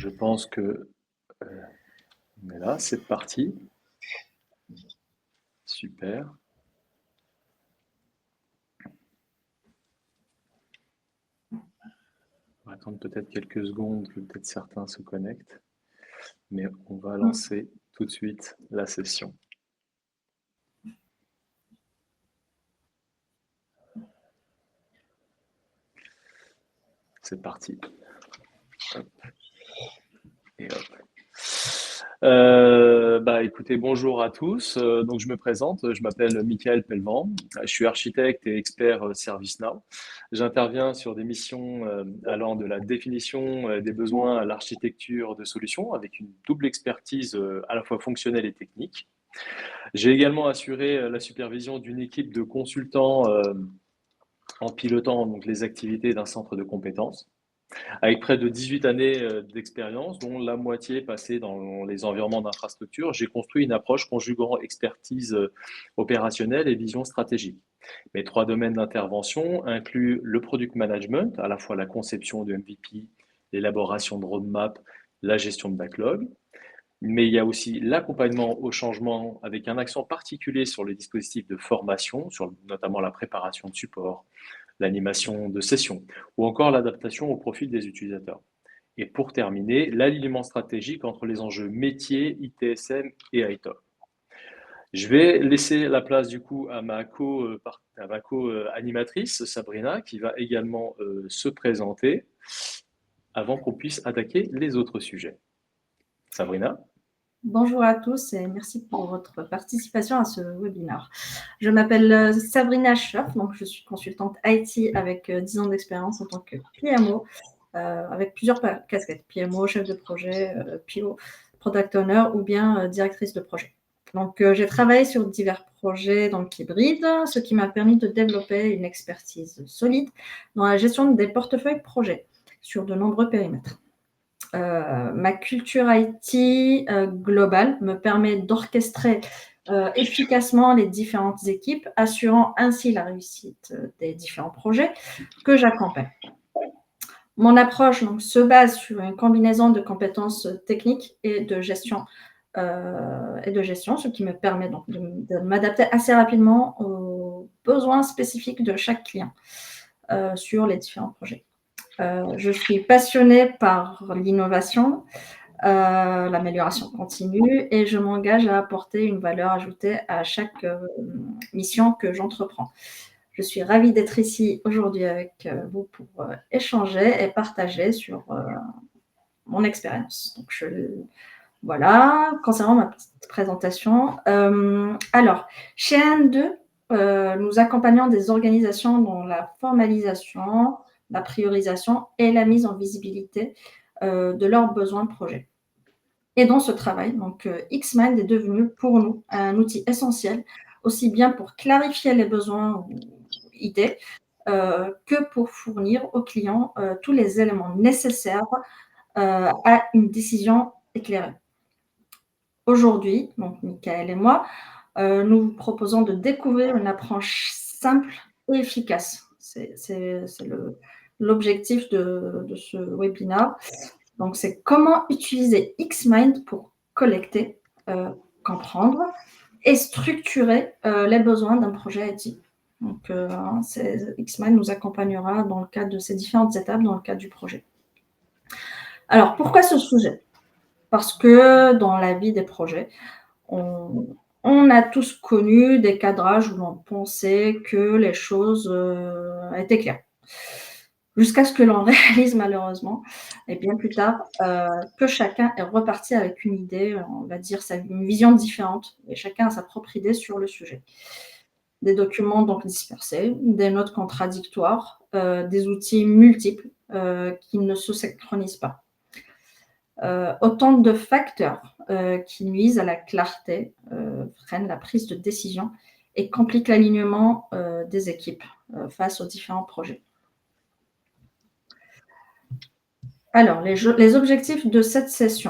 Je pense que on est là, c'est parti. Super. On va attendre peut-être quelques secondes que peut-être certains se connectent, mais on va lancer tout de suite la session. C'est parti. Hop. Et hop. Écoutez, bonjour à tous. Donc, je me présente, je m'appelle Michael Pelvan, je suis architecte et expert ServiceNow. J'interviens sur des missions allant de la définition des besoins à l'architecture de solutions avec une double expertise à la fois fonctionnelle et technique. J'ai également assuré la supervision d'une équipe de consultants en pilotant donc, les activités d'un centre de compétences avec près de 18 années d'expérience, dont la moitié passée dans les environnements d'infrastructure. J'ai construit une approche conjuguant expertise opérationnelle et vision stratégique. Mes 3 domaines d'intervention incluent le product management, à la fois la conception de MVP, l'élaboration de roadmap, la gestion de backlog, mais il y a aussi l'accompagnement au changement avec un accent particulier sur les dispositifs de formation, sur notamment la préparation de support, l'animation de sessions ou encore l'adaptation au profil des utilisateurs. Et pour terminer, l'alignement stratégique entre les enjeux métiers, ITSM et ITOP. Je vais laisser la place du coup à ma co-animatrice Sabrina qui va également se présenter avant qu'on puisse attaquer les autres sujets. Sabrina? Bonjour à tous et merci pour votre participation à ce webinaire. Je m'appelle Sabrina Schoff, donc je suis consultante IT avec 10 ans d'expérience en tant que PMO, avec plusieurs casquettes, PMO, chef de projet, PO, Product Owner ou bien directrice de projet. Donc j'ai travaillé sur divers projets donc hybrides, ce qui m'a permis de développer une expertise solide dans la gestion des portefeuilles projets sur de nombreux périmètres. Ma culture IT globale me permet d'orchestrer efficacement les différentes équipes, assurant ainsi la réussite des différents projets que j'accompagne. Mon approche donc, se base sur une combinaison de compétences techniques et de gestion, ce qui me permet donc de m'adapter assez rapidement aux besoins spécifiques de chaque client sur les différents projets. Je suis passionnée par l'innovation, l'amélioration continue et je m'engage à apporter une valeur ajoutée à chaque mission que j'entreprends. Je suis ravie d'être ici aujourd'hui avec vous pour échanger et partager sur mon expérience. Donc, voilà, concernant ma petite présentation. Alors, chez N2, nous accompagnons des organisations dans la formalisation, la priorisation et la mise en visibilité de leurs besoins de projet. Et dans ce travail, donc, Xmind est devenu pour nous un outil essentiel, aussi bien pour clarifier les besoins ou idées que pour fournir aux clients tous les éléments nécessaires à une décision éclairée. Aujourd'hui, donc Michael et moi, nous vous proposons de découvrir une approche simple et efficace. C'est l'objectif de ce webinaire. Donc, c'est comment utiliser Xmind pour collecter, comprendre et structurer les besoins d'un projet IT. Donc, Xmind nous accompagnera dans le cadre de ces différentes étapes dans le cadre du projet. Alors, pourquoi ce sujet? Parce que dans la vie des projets, on a tous connu des cadrages où l'on pensait que les choses étaient claires. Jusqu'à ce que l'on réalise malheureusement, et bien plus tard, que chacun est reparti avec une idée, on va dire une vision différente, et chacun a sa propre idée sur le sujet. Des documents donc dispersés, des notes contradictoires, des outils multiples qui ne se synchronisent pas. Autant de facteurs qui nuisent à la clarté, freinent la prise de décision et compliquent l'alignement des équipes face aux différents projets. Alors, les objectifs de cette session.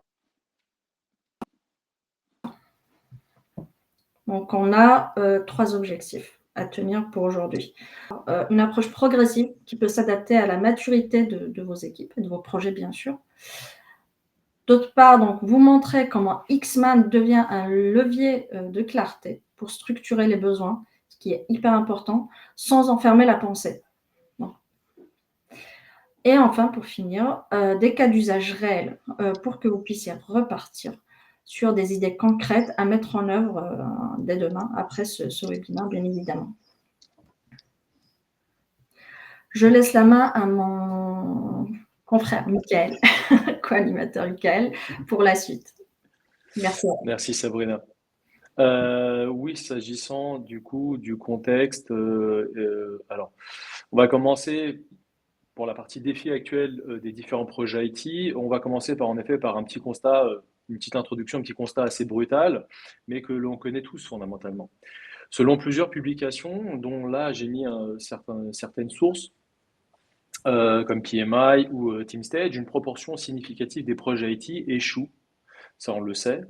Donc, on a 3 objectifs à tenir pour aujourd'hui. Une approche progressive qui peut s'adapter à la maturité de vos équipes et de vos projets, bien sûr. D'autre part, donc, vous montrez comment Xmind devient un levier de clarté pour structurer les besoins, ce qui est hyper important, sans enfermer la pensée. Donc, et enfin, pour finir, des cas d'usage réels pour que vous puissiez repartir sur des idées concrètes à mettre en œuvre dès demain, après ce webinaire, bien évidemment. Je laisse la main à mon confrère Michael, co-animateur Michael, pour la suite. Merci. Merci Sabrina. Oui, s'agissant du coup du contexte, alors on va commencer pour la partie défi actuel des différents projets IT. On va commencer par en effet par un petit constat, une petite introduction, un petit constat assez brutal, mais que l'on connaît tous fondamentalement. Selon plusieurs publications, dont là j'ai mis certaines sources, comme PMI ou TeamStage, une proportion significative des projets IT échouent, ça on le sait.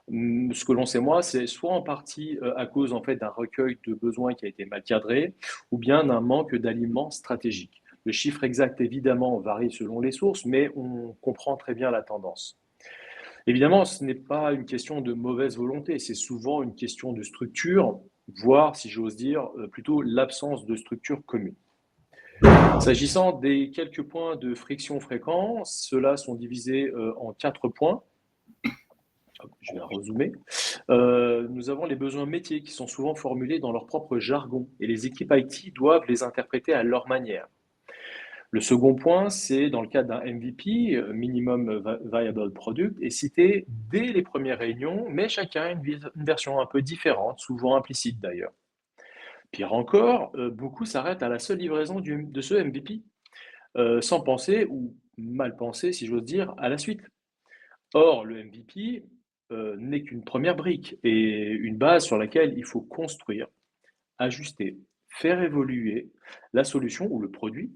Ce que l'on sait moi, c'est soit en partie à cause en fait d'un recueil de besoins qui a été mal cadré, ou bien d'un manque d'aliments stratégiques. Le chiffre exact évidemment varie selon les sources, mais on comprend très bien la tendance. Évidemment, ce n'est pas une question de mauvaise volonté, c'est souvent une question de structure, voire, si j'ose dire, plutôt l'absence de structure commune. S'agissant des quelques points de friction fréquents, ceux-là sont divisés en 4 points. Je vais rezoomer. Nous avons les besoins métiers qui sont souvent formulés dans leur propre jargon et les équipes IT doivent les interpréter à leur manière. Le second point, c'est dans le cadre d'un MVP, Minimum Viable Product, est cité dès les premières réunions, mais chacun a une version un peu différente, souvent implicite d'ailleurs. Pire encore, beaucoup s'arrêtent à la seule livraison de ce MVP, sans penser, ou mal penser si j'ose dire, à la suite. Or, le MVP n'est qu'une première brique et une base sur laquelle il faut construire, ajuster, faire évoluer la solution ou le produit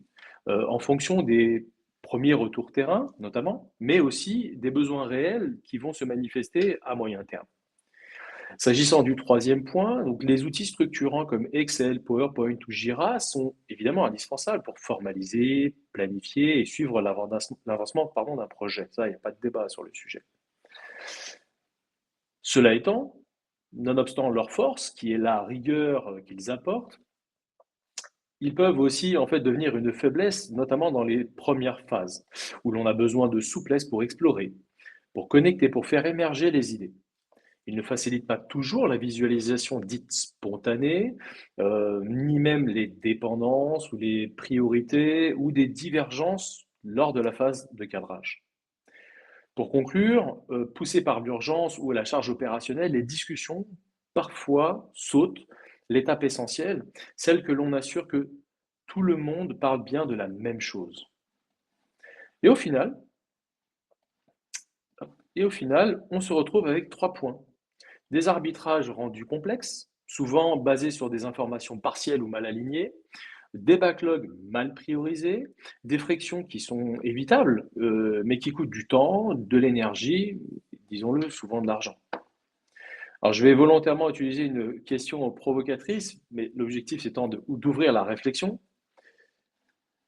en fonction des premiers retours terrain, notamment, mais aussi des besoins réels qui vont se manifester à moyen terme. S'agissant du troisième point, donc les outils structurants comme Excel, PowerPoint ou Jira sont évidemment indispensables pour formaliser, planifier et suivre l'avancement d'un projet. Ça, il n'y a pas de débat sur le sujet. Cela étant, nonobstant leur force, qui est la rigueur qu'ils apportent, ils peuvent aussi en fait devenir une faiblesse, notamment dans les premières phases, où l'on a besoin de souplesse pour explorer, pour connecter, pour faire émerger les idées. Ils ne facilitent pas toujours la visualisation dite spontanée, ni même les dépendances ou les priorités ou des divergences lors de la phase de cadrage. Pour conclure, poussés par l'urgence ou la charge opérationnelle, les discussions parfois sautent l'étape essentielle, celle que l'on assure que tout le monde parle bien de la même chose. Et au final, on se retrouve avec 3 points. Des arbitrages rendus complexes, souvent basés sur des informations partielles ou mal alignées, des backlogs mal priorisés, des frictions qui sont évitables, mais qui coûtent du temps, de l'énergie, disons-le, souvent de l'argent. Alors, je vais volontairement utiliser une question provocatrice, mais l'objectif étant d'ouvrir la réflexion.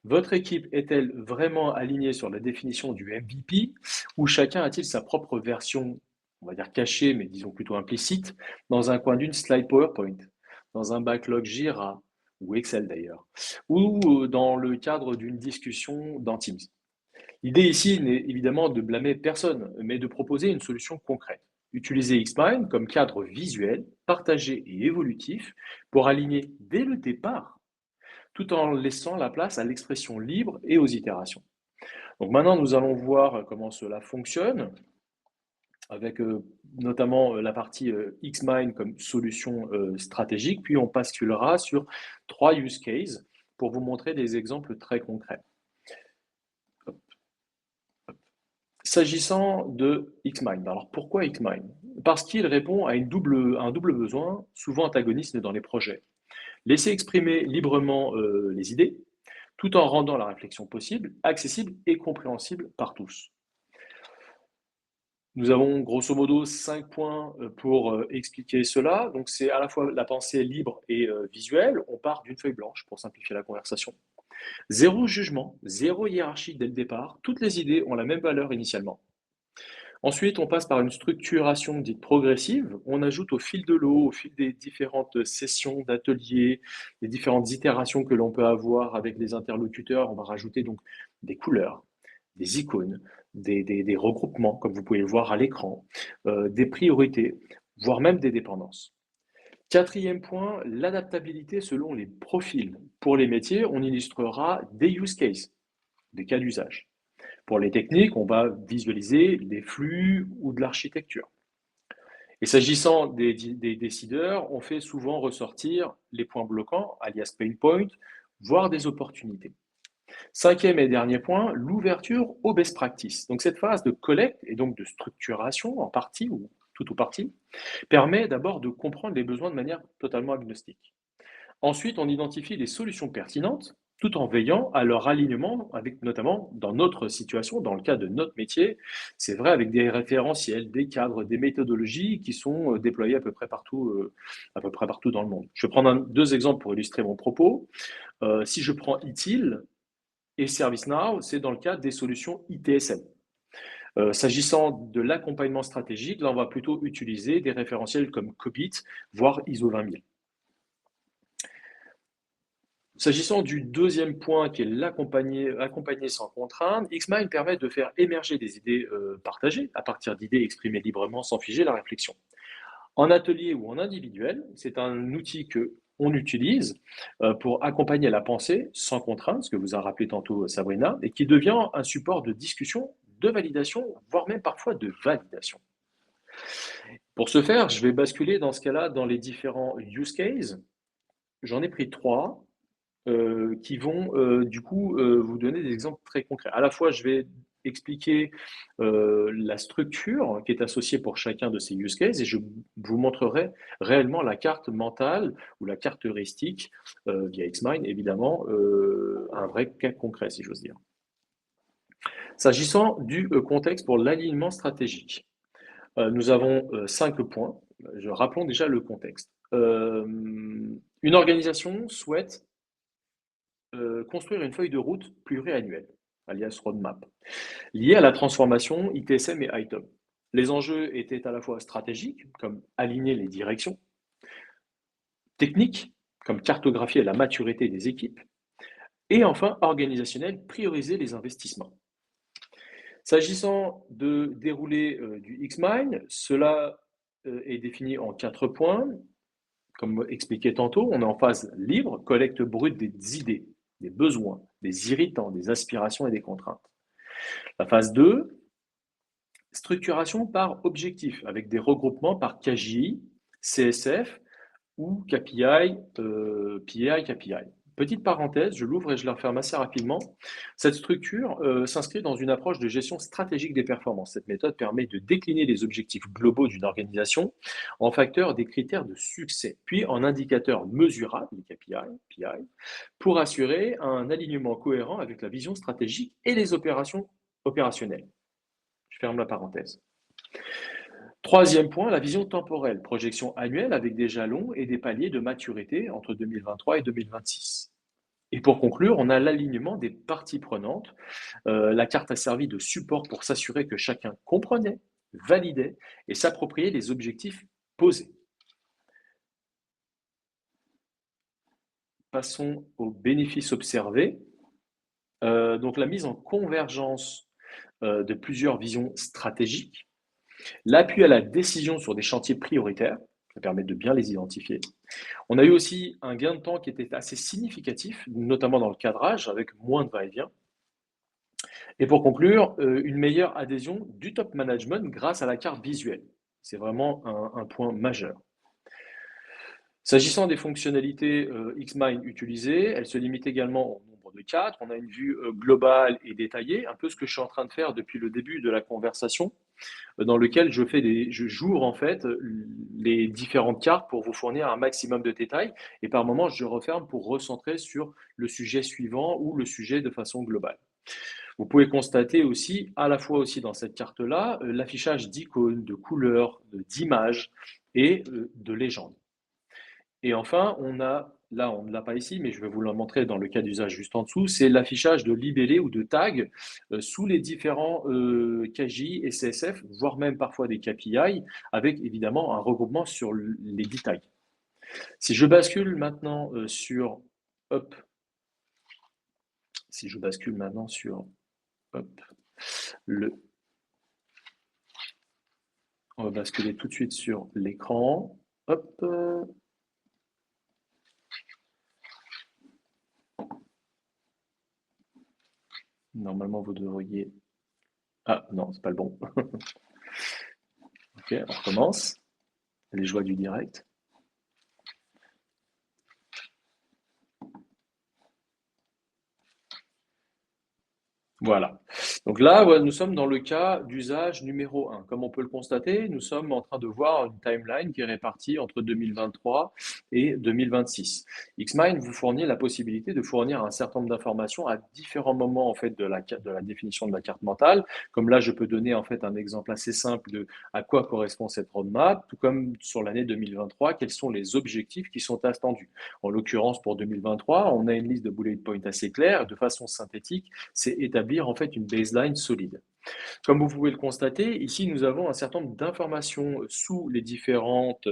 Votre équipe est-elle vraiment alignée sur la définition du MVP ou chacun a-t-il sa propre version, on va dire cachée, mais disons plutôt implicite, dans un coin d'une slide PowerPoint, dans un backlog Jira ou Excel d'ailleurs, ou dans le cadre d'une discussion dans Teams? L'idée ici n'est évidemment de blâmer personne, mais de proposer une solution concrète. Utilisez Xmind comme cadre visuel, partagé et évolutif pour aligner dès le départ, tout en laissant la place à l'expression libre et aux itérations. Donc maintenant, nous allons voir comment cela fonctionne, avec notamment la partie Xmind comme solution stratégique, puis on basculera sur 3 use cases pour vous montrer des exemples très concrets. S'agissant de Xmind, alors pourquoi Xmind? Parce qu'il répond à un double besoin, souvent antagoniste dans les projets. Laisser exprimer librement les idées, tout en rendant la réflexion possible, accessible et compréhensible par tous. Nous avons grosso modo 5 points pour expliquer cela. Donc c'est à la fois la pensée libre et visuelle. On part d'une feuille blanche pour simplifier la conversation. Zéro jugement, zéro hiérarchie dès le départ. Toutes les idées ont la même valeur initialement. Ensuite, on passe par une structuration dite progressive. On ajoute au fil de l'eau, au fil des différentes sessions d'ateliers, les différentes itérations que l'on peut avoir avec les interlocuteurs, on va rajouter donc des couleurs, des icônes, des regroupements, comme vous pouvez le voir à l'écran, des priorités, voire même des dépendances. Quatrième point, l'adaptabilité selon les profils. Pour les métiers, on illustrera des use cases, des cas d'usage. Pour les techniques, on va visualiser des flux ou de l'architecture. Et s'agissant des décideurs, on fait souvent ressortir les points bloquants, alias pain points, voire des opportunités. Cinquième et dernier point, l'ouverture aux best practices. Donc cette phase de collecte et donc de structuration en partie ou tout ou partie permet d'abord de comprendre les besoins de manière totalement agnostique. Ensuite, on identifie les solutions pertinentes tout en veillant à leur alignement avec notamment dans notre situation, dans le cas de notre métier, c'est vrai avec des référentiels, des cadres, des méthodologies qui sont déployés à peu près partout dans le monde. Je vais prendre deux exemples pour illustrer mon propos. Si je prends ITIL et ServiceNow, c'est dans le cadre des solutions ITSM. S'agissant de l'accompagnement stratégique, là, on va plutôt utiliser des référentiels comme COBIT, voire ISO 20000. S'agissant du deuxième point qui est accompagner sans contrainte, Xmind permet de faire émerger des idées partagées à partir d'idées exprimées librement sans figer la réflexion. En atelier ou en individuel, c'est un outil que on utilise pour accompagner la pensée sans contrainte, ce que vous a rappelé tantôt Sabrina, et qui devient un support de discussion, de validation, voire même parfois de validation. Pour ce faire, je vais basculer dans ce cas-là dans les différents use cases. J'en ai pris 3 qui vont du coup vous donner des exemples très concrets. À la fois, je vais expliquer la structure qui est associée pour chacun de ces use cases et je vous montrerai réellement la carte mentale ou la carte heuristique via Xmind, évidemment, un vrai cas concret, si j'ose dire. S'agissant du contexte pour l'alignement stratégique, nous avons 5 points. Rappelons déjà le contexte. Une organisation souhaite construire une feuille de route pluriannuelle, alias roadmap, liée à la transformation ITSM et ITOM. Les enjeux étaient à la fois stratégiques, comme aligner les directions, techniques, comme cartographier la maturité des équipes, et enfin organisationnels, prioriser les investissements. S'agissant de dérouler du Xmind, cela est défini en 4 points. Comme expliqué tantôt, on est en phase libre, collecte brute des idées, des besoins, des irritants, des aspirations et des contraintes. La phase 2, structuration par objectif, avec des regroupements par KJI, CSF ou KPI, PI, KPI. Petite parenthèse, je l'ouvre et je la referme assez rapidement. Cette structure s'inscrit dans une approche de gestion stratégique des performances. Cette méthode permet de décliner les objectifs globaux d'une organisation en facteurs des critères de succès, puis en indicateurs mesurables, les KPI, PI, pour assurer un alignement cohérent avec la vision stratégique et les opérations opérationnelles. Je ferme la parenthèse. Troisième point, la vision temporelle, projection annuelle avec des jalons et des paliers de maturité entre 2023 et 2026. Et pour conclure, on a l'alignement des parties prenantes. La carte a servi de support pour s'assurer que chacun comprenait, validait et s'appropriait les objectifs posés. Passons aux bénéfices observés. Donc la mise en convergence de plusieurs visions stratégiques, l'appui à la décision sur des chantiers prioritaires, ça permet de bien les identifier. On a eu aussi un gain de temps qui était assez significatif, notamment dans le cadrage, avec moins de va-et-vient. Et pour conclure, une meilleure adhésion du top management grâce à la carte visuelle. C'est vraiment un point majeur. S'agissant des fonctionnalités Xmind utilisées, elles se limitent également au nombre de 4. On a une vue globale et détaillée, un peu ce que je suis en train de faire depuis le début de la conversation, dans lequel je j'ouvre en fait les différentes cartes pour vous fournir un maximum de détails et par moments je referme pour recentrer sur le sujet suivant ou le sujet de façon globale. Vous pouvez constater aussi, à la fois aussi dans cette carte-là, l'affichage d'icônes, de couleurs, d'images et de légendes. Et enfin, on a là, on ne l'a pas ici, mais je vais vous le montrer dans le cas d'usage juste en dessous, c'est l'affichage de libellés ou de tags sous les différents KJ et CSF, voire même parfois des KPI, avec évidemment un regroupement sur les 10 tags. Si je bascule maintenant sur, hop, si je bascule maintenant sur, hop, on va basculer tout de suite sur l'écran, hop, normalement vous devriez, ah non, c'est pas le bon. Ok, on recommence, les joies du direct. Voilà. Donc là, ouais, nous sommes dans le cas d'usage numéro 1. Comme on peut le constater, nous sommes en train de voir une timeline qui est répartie entre 2023 et 2026. Xmind vous fournit la possibilité de fournir un certain nombre d'informations à différents moments en fait, de la définition de la carte mentale. Comme là, je peux donner en fait un exemple assez simple de à quoi correspond cette roadmap, tout comme sur l'année 2023, quels sont les objectifs qui sont attendus. En l'occurrence, pour 2023, on a une liste de bullet points assez claire, de façon synthétique, c'est établir en fait une baseline solide. Comme vous pouvez le constater, ici nous avons un certain nombre d'informations sous les différentes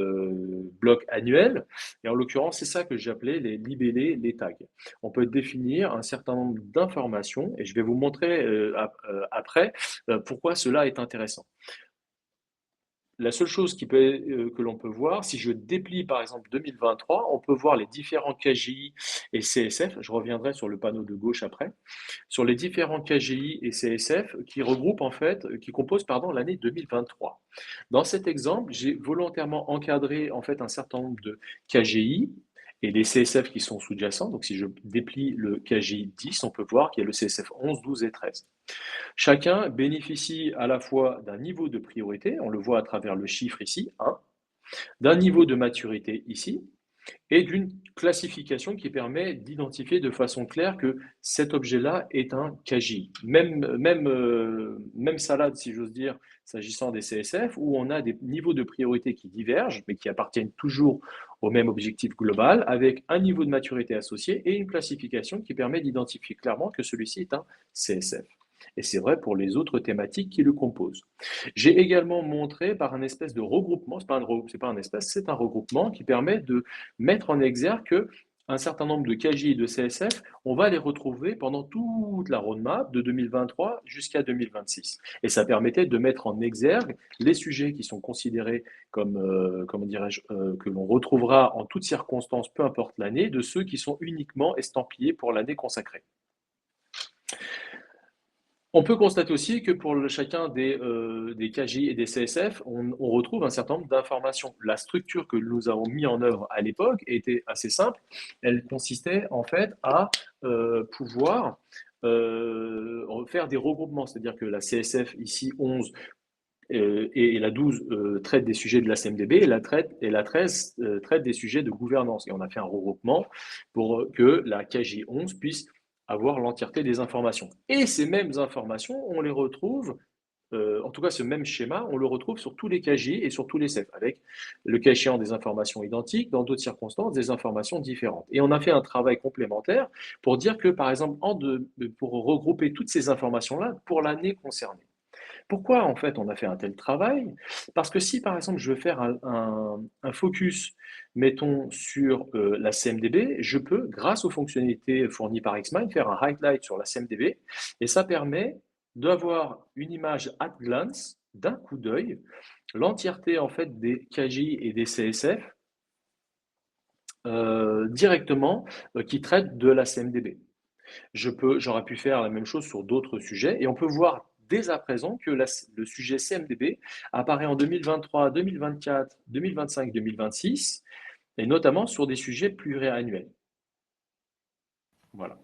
blocs annuels, et en l'occurrence c'est ça que j'appelais les libellés, les tags. On peut définir un certain nombre d'informations, et je vais vous montrer après pourquoi cela est intéressant. La seule chose que l'on peut voir, si je déplie par exemple 2023, on peut voir les différents KGI et CSF. Je reviendrai sur le panneau de gauche après. Sur les différents KGI et CSF qui regroupent en fait, qui composent pardon l'année 2023. Dans cet exemple, j'ai volontairement encadré en fait un certain nombre de KGI et des CSF qui sont sous-jacents. Donc si je déplie le KGI 10, on peut voir qu'il y a le CSF 11, 12 et 13. Chacun bénéficie à la fois d'un niveau de priorité, on le voit à travers le chiffre ici, 1, d'un niveau de maturité ici, et d'une classification qui permet d'identifier de façon claire que cet objet-là est un KJ. Même salade, si j'ose dire, s'agissant des CSF, où on a des niveaux de priorité qui divergent, mais qui appartiennent toujours au même objectif global, avec un niveau de maturité associé et une classification qui permet d'identifier clairement que celui-ci est un CSF. Et c'est vrai pour les autres thématiques qui le composent. J'ai également montré par un espèce de regroupement, c'est pas un espèce, c'est un regroupement qui permet de mettre en exergue que un certain nombre de KJ et de CSF, on va les retrouver pendant toute la roadmap de 2023 jusqu'à 2026. Et ça permettait de mettre en exergue les sujets qui sont considérés comme, comment dirais-je, que l'on retrouvera en toutes circonstances, peu importe l'année, de ceux qui sont uniquement estampillés pour l'année consacrée. On peut constater aussi que pour chacun des KJ et des CSF, on retrouve un certain nombre d'informations. La structure que nous avons mis en œuvre à l'époque était assez simple. Elle consistait en fait à pouvoir faire des regroupements, c'est-à-dire que la CSF ici 11 et la 12 traite des sujets de la CMDB et la 13 traite des sujets de gouvernance. Et on a fait un regroupement pour que la KJ 11 puisse avoir l'entièreté des informations. Et ces mêmes informations, on les retrouve, en tout cas ce même schéma, on le retrouve sur tous les KJ et sur tous les CEF, avec le cas échéant des informations identiques, dans d'autres circonstances, des informations différentes. Et on a fait un travail complémentaire pour dire que, par exemple, pour regrouper toutes ces informations-là pour l'année concernée. Pourquoi en fait on a fait un tel travail? Parce que si par exemple je veux faire un focus, mettons sur la CMDB, je peux, grâce aux fonctionnalités fournies par Xmind, faire un highlight sur la CMDB et ça permet d'avoir une image at glance, d'un coup d'œil, l'entièreté en fait des KJ et des CSF directement qui traitent de la CMDB. J'aurais pu faire la même chose sur d'autres sujets et on peut voir dès à présent que le sujet CMDB apparaît en 2023, 2024, 2025, 2026 et notamment sur des sujets pluriannuels. Voilà.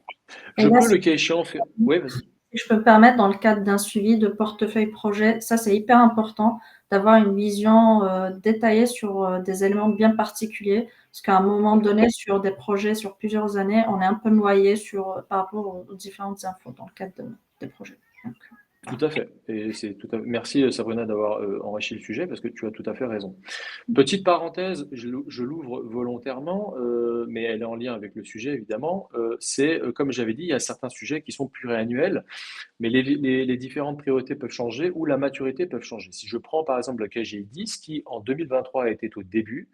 Je peux, le cas échéant, faire. Oui, vas-y. Si je peux me permettre, dans le cadre d'un suivi de portefeuille projet, ça c'est hyper important d'avoir une vision détaillée sur des éléments bien particuliers, parce qu'à un moment donné, sur des projets sur plusieurs années, on est un peu noyé par rapport aux différentes infos dans le cadre des projets. Donc, Tout à fait. Et c'est tout à... Merci Sabrina d'avoir enrichi le sujet parce que tu as tout à fait raison. Petite parenthèse, je l'ouvre volontairement, mais elle est en lien avec le sujet évidemment. C'est comme j'avais dit, il y a certains sujets qui sont pluriannuels. Mais les différentes priorités peuvent changer ou la maturité peut changer. Si je prends par exemple le KGI 10 qui en 2023 était au début,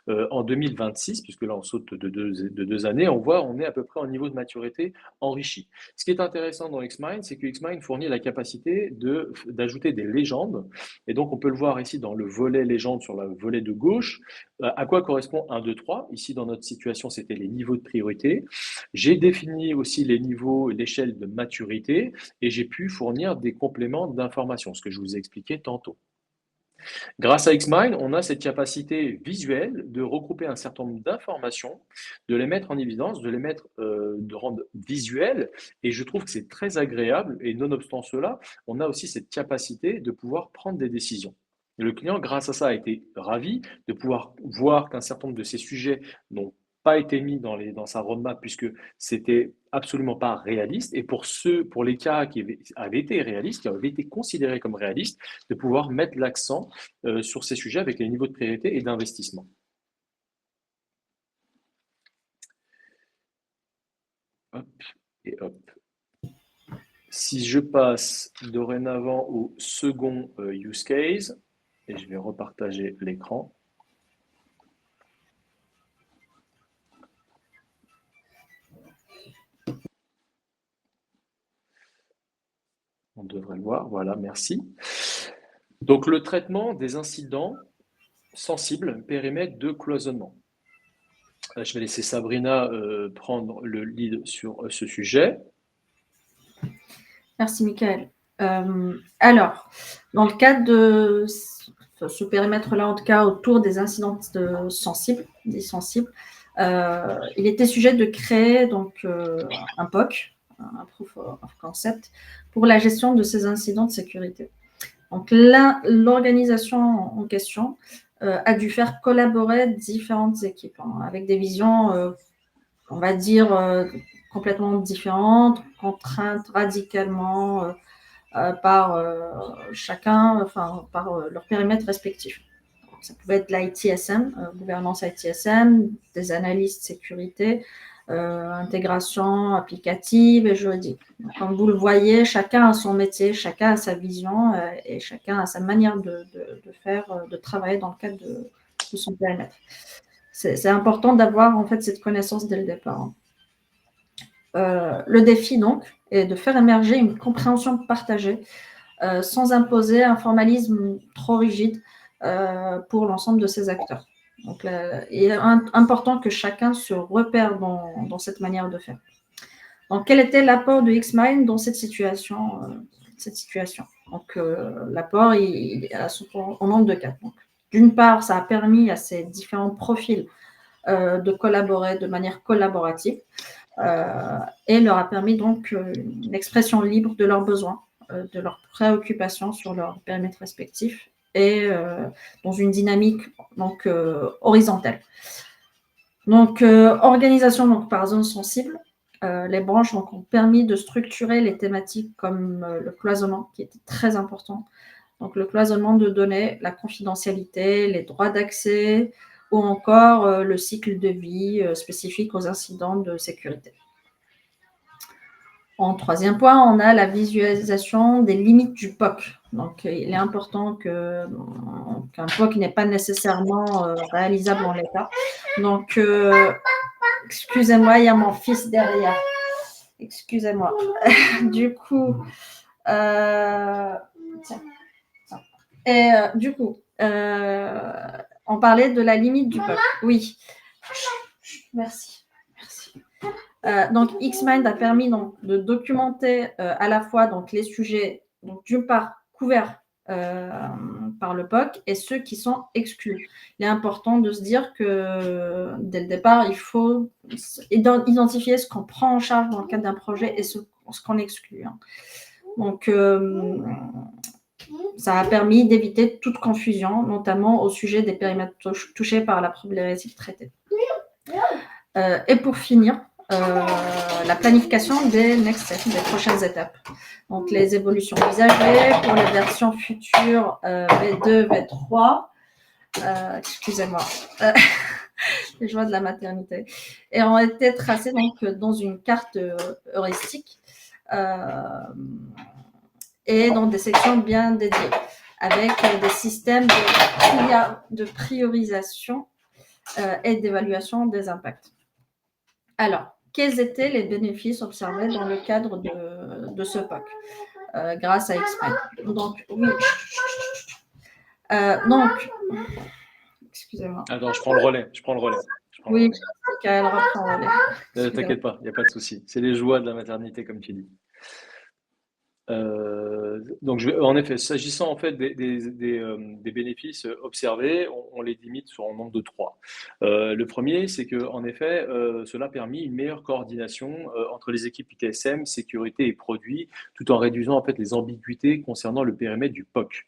en 2026, puisque là on saute de deux années, on voit on est à peu près au niveau de maturité enrichi. Ce qui est intéressant dans Xmind, c'est que Xmind fournit la capacité d'ajouter des légendes. Et donc on peut le voir ici dans le volet légende sur le volet de gauche. À quoi correspond 1, 2, 3? Ici dans notre situation, c'était les niveaux de priorité. J'ai défini aussi les niveaux, l'échelle de maturité et j'ai pu fournir des compléments d'information, ce que je vous ai expliqué tantôt. Grâce à Xmind, on a cette capacité visuelle de regrouper un certain nombre d'informations, de les mettre en évidence, de les mettre, de rendre visuelles, et je trouve que c'est très agréable. Et nonobstant cela, on a aussi cette capacité de pouvoir prendre des décisions. Et le client, grâce à ça, a été ravi de pouvoir voir qu'un certain nombre de ces sujets n'ont pas été mis dans sa roadmap puisque c'était absolument pas réaliste. Et pour les cas qui avaient été réalistes, qui avaient été considérés comme réalistes, de pouvoir mettre l'accent sur ces sujets avec les niveaux de priorité et d'investissement. Hop et hop. Si je passe dorénavant au second use case, et je vais repartager l'écran. On devrait le voir, voilà, merci. Donc le traitement des incidents sensibles, périmètre de cloisonnement. Je vais laisser Sabrina prendre le lead sur ce sujet. Merci, Michael. Alors, dans le cadre de ce périmètre-là, en tout cas autour des incidents sensibles, il était sujet de créer donc un POC, un Proof of Concept, pour la gestion de ces incidents de sécurité. Donc là, l'organisation en question a dû faire collaborer différentes équipes avec des visions, on va dire, complètement différentes, contraintes radicalement par chacun, enfin par leur périmètre respectif. Donc, ça pouvait être l'ITSM, gouvernance ITSM, des analystes sécurité, intégration applicative et juridique. Donc, comme vous le voyez, chacun a son métier, chacun a sa vision et chacun a sa manière de faire, de travailler dans le cadre de son périmètre. C'est important d'avoir en fait cette connaissance dès le départ. Le défi donc est de faire émerger une compréhension partagée sans imposer un formalisme trop rigide pour l'ensemble de ces acteurs. Donc, il est important que chacun se repère dans cette manière de faire. Donc, quel était l'apport de Xmind dans cette situation Donc, l'apport, il est en nombre de cas. D'une part, ça a permis à ces différents profils de collaborer de manière collaborative et leur a permis donc une expression libre de leurs besoins, de leurs préoccupations sur leur périmètre respectif et dans une dynamique donc horizontale. Donc organisation donc par zone sensible, les branches donc, ont permis de structurer les thématiques comme le cloisonnement qui était très important. Donc le cloisonnement de données, la confidentialité, les droits d'accès ou encore le cycle de vie spécifique aux incidents de sécurité. En troisième point, on a la visualisation des limites du POC. Donc, il est important qu'un POC n'est pas nécessairement réalisable en l'état. Donc, excusez-moi, il y a mon fils derrière. Excusez-moi. Du coup, on parlait de la limite du POC. Oui. Merci. Donc, Xmind a permis donc, de documenter à la fois donc, les sujets, donc, d'une part, couverts par le POC et ceux qui sont exclus. Il est important de se dire que dès le départ, il faut identifier ce qu'on prend en charge dans le cadre d'un projet et ce qu'on exclut. Donc, ça a permis d'éviter toute confusion, notamment au sujet des périmètres touchés par la problématique traitée. Et pour finir, la planification des next steps, des prochaines étapes. Donc, les évolutions envisagées pour les versions futures V2, V3. Excusez-moi. Les joies de la maternité. Et ont été tracées donc dans une carte heuristique et dans des sections bien dédiées, avec des systèmes de priorisation et d'évaluation des impacts. Alors, quels étaient les bénéfices observés dans le cadre de ce POC grâce à XPED? Donc, oui. Donc, excusez-moi. Attends, je prends le relais. Oui, Michael reprend le relais. T'inquiète pas, il n'y a pas de souci. C'est les joies de la maternité, comme tu dis. Donc, en effet, s'agissant en fait des bénéfices observés, on les limite sur un nombre de 3. Le premier, c'est que en effet, cela a permis une meilleure coordination entre les équipes ITSM, sécurité et produits, tout en réduisant en fait les ambiguïtés concernant le périmètre du POC.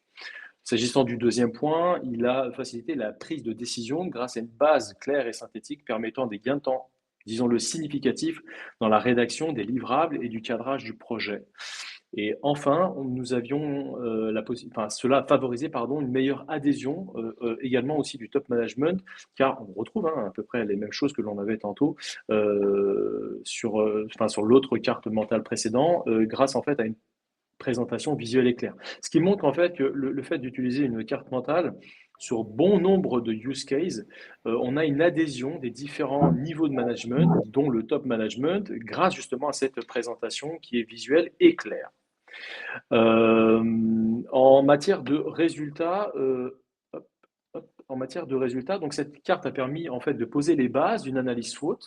S'agissant du deuxième point, il a facilité la prise de décision grâce à une base claire et synthétique permettant des gains de temps, disons-le, significatifs dans la rédaction des livrables et du cadrage du projet. Et enfin, nous avions cela a favorisé une meilleure adhésion également aussi du top management, car on retrouve à peu près les mêmes choses que l'on avait tantôt sur l'autre carte mentale précédent, grâce en fait à une présentation visuelle et claire. Ce qui montre en fait que le fait d'utiliser une carte mentale sur bon nombre de use cases, on a une adhésion des différents niveaux de management, dont le top management, grâce justement à cette présentation qui est visuelle et claire. En matière de résultats, donc cette carte a permis en fait de poser les bases d'une analyse SWOT,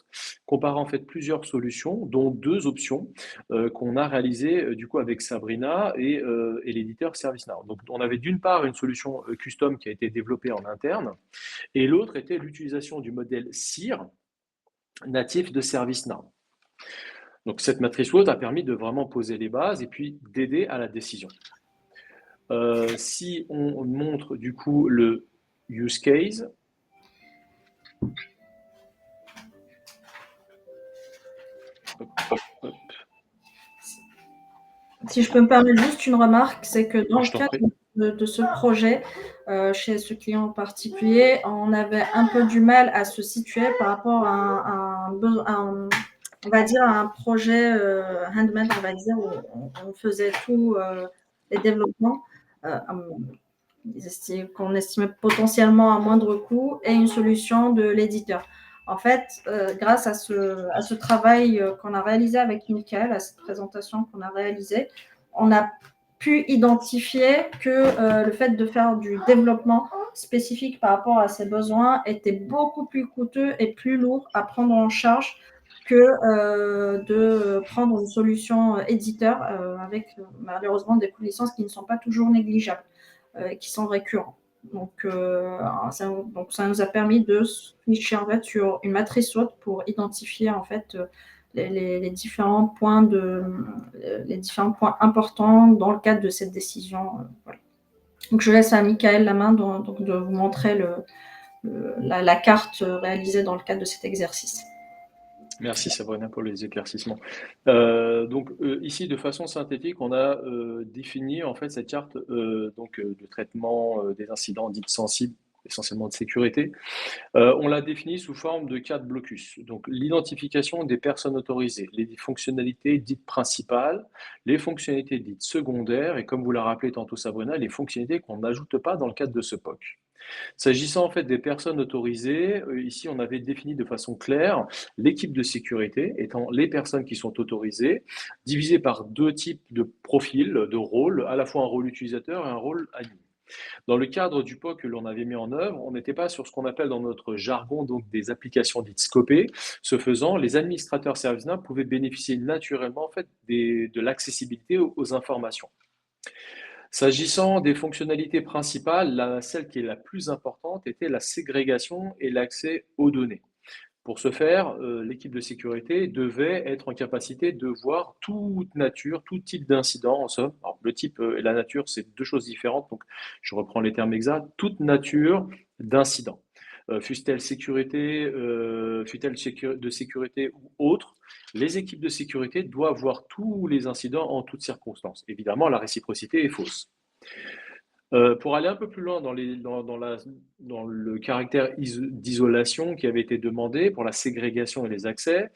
comparant en fait plusieurs solutions, dont 2 options qu'on a réalisées du coup avec Sabrina et l'éditeur ServiceNow. Donc on avait d'une part une solution custom qui a été développée en interne, et l'autre était l'utilisation du modèle CIR natif de ServiceNow. Donc cette matrice SWOT a permis de vraiment poser les bases et puis d'aider à la décision. Si on montre du coup le use case, Si je peux me permettre juste une remarque, c'est que dans le cadre de ce projet, chez ce client en particulier, on avait un peu du mal à se situer par rapport à on va dire, un projet handmade, on va dire, où on faisait tout les développements qu'on estimait potentiellement à moindre coût et une solution de l'éditeur. En fait, grâce à ce travail qu'on a réalisé avec Michael, à cette présentation qu'on a réalisée, on a pu identifier que le fait de faire du développement spécifique par rapport à ses besoins était beaucoup plus coûteux et plus lourd à prendre en charge que de prendre une solution éditeur avec malheureusement des coûts de licence qui ne sont pas toujours négligeables, qui sont récurrents. Donc, ça nous a permis de switcher en fait sur une matrice SWOT pour identifier en fait les différents points importants dans le cadre de cette décision. Voilà. Donc, je laisse à Michael la main donc de vous montrer la carte réalisée dans le cadre de cet exercice. Merci Sabrina pour les éclaircissements. Ici, de façon synthétique, on a défini en fait cette carte de traitement des incidents dits sensibles, essentiellement de sécurité. On l'a défini sous forme de 4 blocus. Donc l'identification des personnes autorisées, les fonctionnalités dites principales, les fonctionnalités dites secondaires et comme vous l'a rappelé tantôt Sabrina, les fonctionnalités qu'on n'ajoute pas dans le cadre de ce POC. S'agissant en fait des personnes autorisées, ici on avait défini de façon claire l'équipe de sécurité étant les personnes qui sont autorisées, divisées par 2 types de profils, de rôles, à la fois un rôle utilisateur et un rôle admin. Dans le cadre du POC que l'on avait mis en œuvre, on n'était pas sur ce qu'on appelle dans notre jargon donc des applications dites scopées. Ce faisant, les administrateurs ServiceNow pouvaient bénéficier naturellement en fait de l'accessibilité aux informations. S'agissant des fonctionnalités principales, celle qui est la plus importante était la ségrégation et l'accès aux données. Pour ce faire, l'équipe de sécurité devait être en capacité de voir toute nature, tout type d'incident en somme. Alors, le type et la nature, c'est 2 choses différentes, donc je reprends les termes exacts. Toute nature d'incident. fût-elle sécurité, de sécurité ou autre, les équipes de sécurité doivent voir tous les incidents en toutes circonstances. Évidemment, la réciprocité est fausse. Pour aller un peu plus loin dans le caractère d'isolation qui avait été demandé pour la ségrégation et les accès,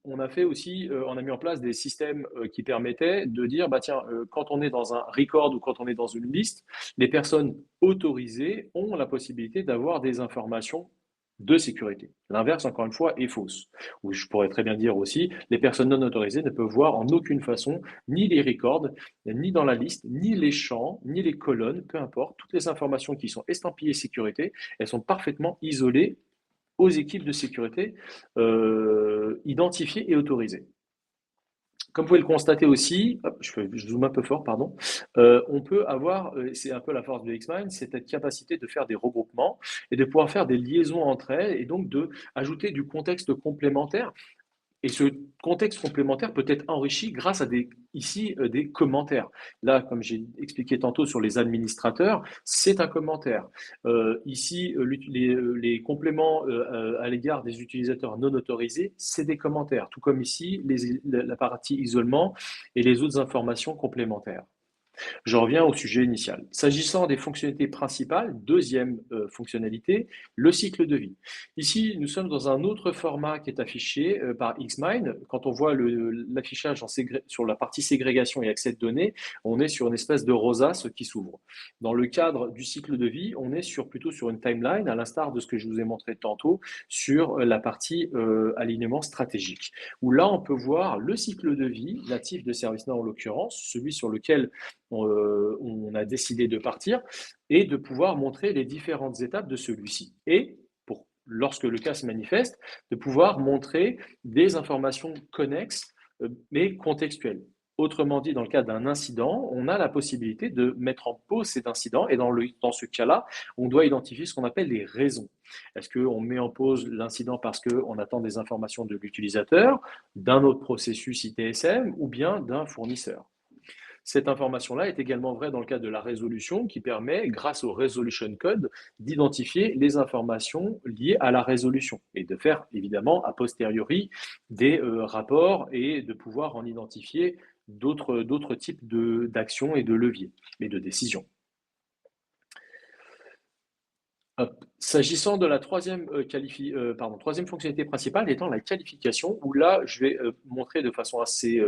on a fait aussi, on a mis en place des systèmes qui permettaient de dire, bah tiens, quand on est dans un record ou quand on est dans une liste, les personnes autorisées ont la possibilité d'avoir des informations de sécurité. L'inverse, encore une fois, est fausse. Ou je pourrais très bien dire aussi, les personnes non autorisées ne peuvent voir en aucune façon ni les records, ni dans la liste, ni les champs, ni les colonnes, peu importe. Toutes les informations qui sont estampillées sécurité, elles sont parfaitement isolées aux équipes de sécurité identifiées et autorisées. Comme vous pouvez le constater aussi, hop, je zoome un peu fort, pardon, on peut avoir, c'est un peu la force de Xmind, c'est cette capacité de faire des regroupements et de pouvoir faire des liaisons entre elles et donc de ajouter du contexte complémentaire. Et ce contexte complémentaire peut être enrichi grâce à des commentaires. Là, comme j'ai expliqué tantôt sur les administrateurs, c'est un commentaire. Ici, les compléments à l'égard des utilisateurs non autorisés, c'est des commentaires. Tout comme ici, la partie isolement et les autres informations complémentaires. Je reviens au sujet initial. S'agissant des fonctionnalités principales, deuxième fonctionnalité, le cycle de vie. Ici, nous sommes dans un autre format qui est affiché par Xmind. Quand on voit l'affichage sur la partie ségrégation et accès de données, on est sur une espèce de rosace qui s'ouvre. Dans le cadre du cycle de vie, on est plutôt sur une timeline, à l'instar de ce que je vous ai montré tantôt sur la partie alignement stratégique, où là, on peut voir le cycle de vie natif de ServiceNow en l'occurrence, celui sur lequel on a décidé de partir et de pouvoir montrer les différentes étapes de celui-ci. Et lorsque le cas se manifeste, de pouvoir montrer des informations connexes mais contextuelles. Autrement dit, dans le cas d'un incident, on a la possibilité de mettre en pause cet incident et dans ce cas-là, on doit identifier ce qu'on appelle les raisons. Est-ce qu'on met en pause l'incident parce qu'on attend des informations de l'utilisateur, d'un autre processus ITSM ou bien d'un fournisseur? Cette information-là est également vraie dans le cas de la résolution qui permet, grâce au resolution code, d'identifier les informations liées à la résolution et de faire évidemment a posteriori des rapports et de pouvoir en identifier d'autres types d'actions et de leviers et de décisions. S'agissant de la troisième fonctionnalité principale étant la qualification, où là, je vais montrer de façon assez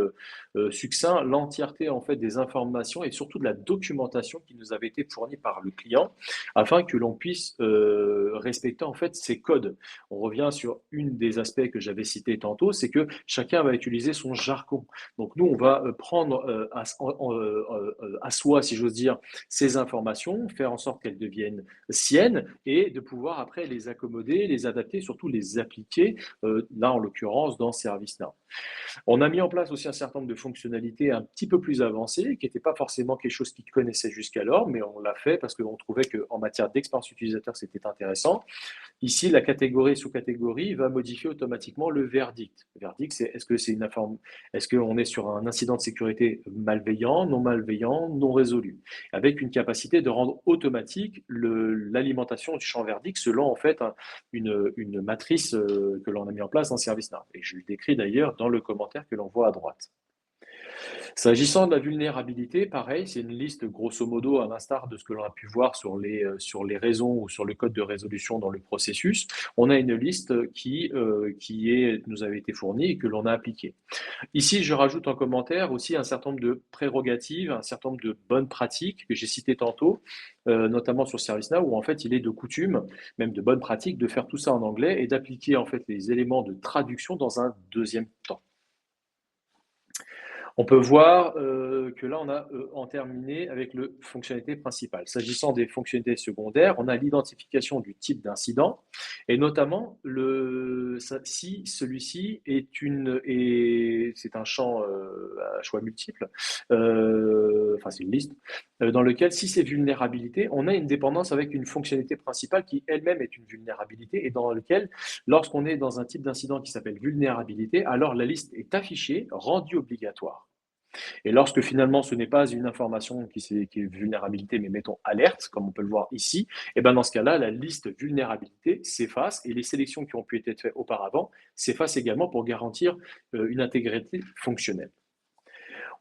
succincte l'entièreté en fait des informations et surtout de la documentation qui nous avait été fournie par le client, afin que l'on puisse respecter en fait ces codes. On revient sur une des aspects que j'avais cité tantôt, c'est que chacun va utiliser son jargon. Donc nous, on va prendre à soi, si j'ose dire, ces informations, faire en sorte qu'elles deviennent siennes et de pouvoir après les accommoder, les adapter, surtout les appliquer, là en l'occurrence dans ServiceNow. On a mis en place aussi un certain nombre de fonctionnalités un petit peu plus avancées, qui n'étaient pas forcément quelque chose qu'ils connaissaient jusqu'alors, mais on l'a fait parce qu'on trouvait qu'en matière d'expérience utilisateur, c'était intéressant. Ici, la catégorie sous-catégorie va modifier automatiquement le verdict. Le verdict, c'est est-ce qu'on est sur un incident de sécurité malveillant, non résolu, avec une capacité de rendre automatique l'alimentation du champ verdict selon en fait une matrice que l'on a mis en place dans ServiceNow. Et je le décris d'ailleurs dans le commentaire que l'on voit à droite. S'agissant de la vulnérabilité, pareil, c'est une liste grosso modo à l'instar de ce que l'on a pu voir sur les raisons ou sur le code de résolution dans le processus. On a une liste qui nous avait été fournie et que l'on a appliquée. Ici, je rajoute en commentaire aussi un certain nombre de prérogatives, un certain nombre de bonnes pratiques que j'ai citées tantôt, notamment sur ServiceNow, où en fait il est de coutume, même de bonnes pratiques, de faire tout ça en anglais et d'appliquer en fait les éléments de traduction dans un deuxième temps. On peut voir que là, on a en terminé avec le fonctionnalité principale. S'agissant des fonctionnalités secondaires, on a l'identification du type d'incident et notamment si celui-ci c'est un champ à choix multiples, c'est une liste, dans lequel si c'est vulnérabilité, on a une dépendance avec une fonctionnalité principale qui elle-même est une vulnérabilité et dans lequel, lorsqu'on est dans un type d'incident qui s'appelle vulnérabilité, alors la liste est affichée, rendue obligatoire. Et lorsque finalement ce n'est pas une information qui est vulnérabilité, mais mettons alerte, comme on peut le voir ici, et ben dans ce cas-là, la liste vulnérabilité s'efface et les sélections qui ont pu être faites auparavant s'effacent également pour garantir une intégrité fonctionnelle.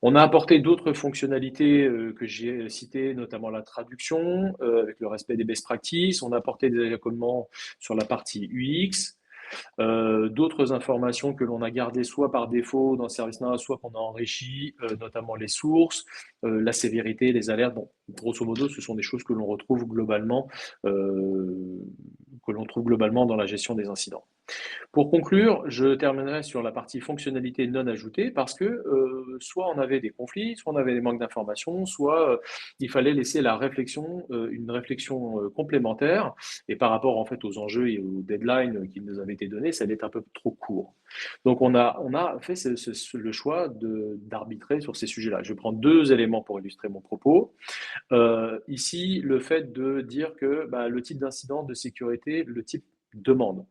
On a apporté d'autres fonctionnalités que j'ai citées, notamment la traduction, avec le respect des best practices. On a apporté des accommodements sur la partie UX, d'autres informations que l'on a gardées soit par défaut dans ServiceNow, soit qu'on a enrichi, notamment les sources, la sévérité, les alertes. Bon, grosso modo, ce sont des choses que l'on trouve globalement dans la gestion des incidents. Pour conclure, je terminerai sur la partie fonctionnalité non ajoutée parce que soit on avait des conflits, soit on avait des manques d'informations, soit il fallait laisser la réflexion, une réflexion complémentaire. Et par rapport en fait aux enjeux et aux deadlines qui nous avaient été donnés, ça allait être un peu trop court. Donc on a fait le choix d'arbitrer sur ces sujets-là. Je prends deux éléments pour illustrer mon propos. Ici, le fait de dire que le type d'incident de sécurité, le type demande.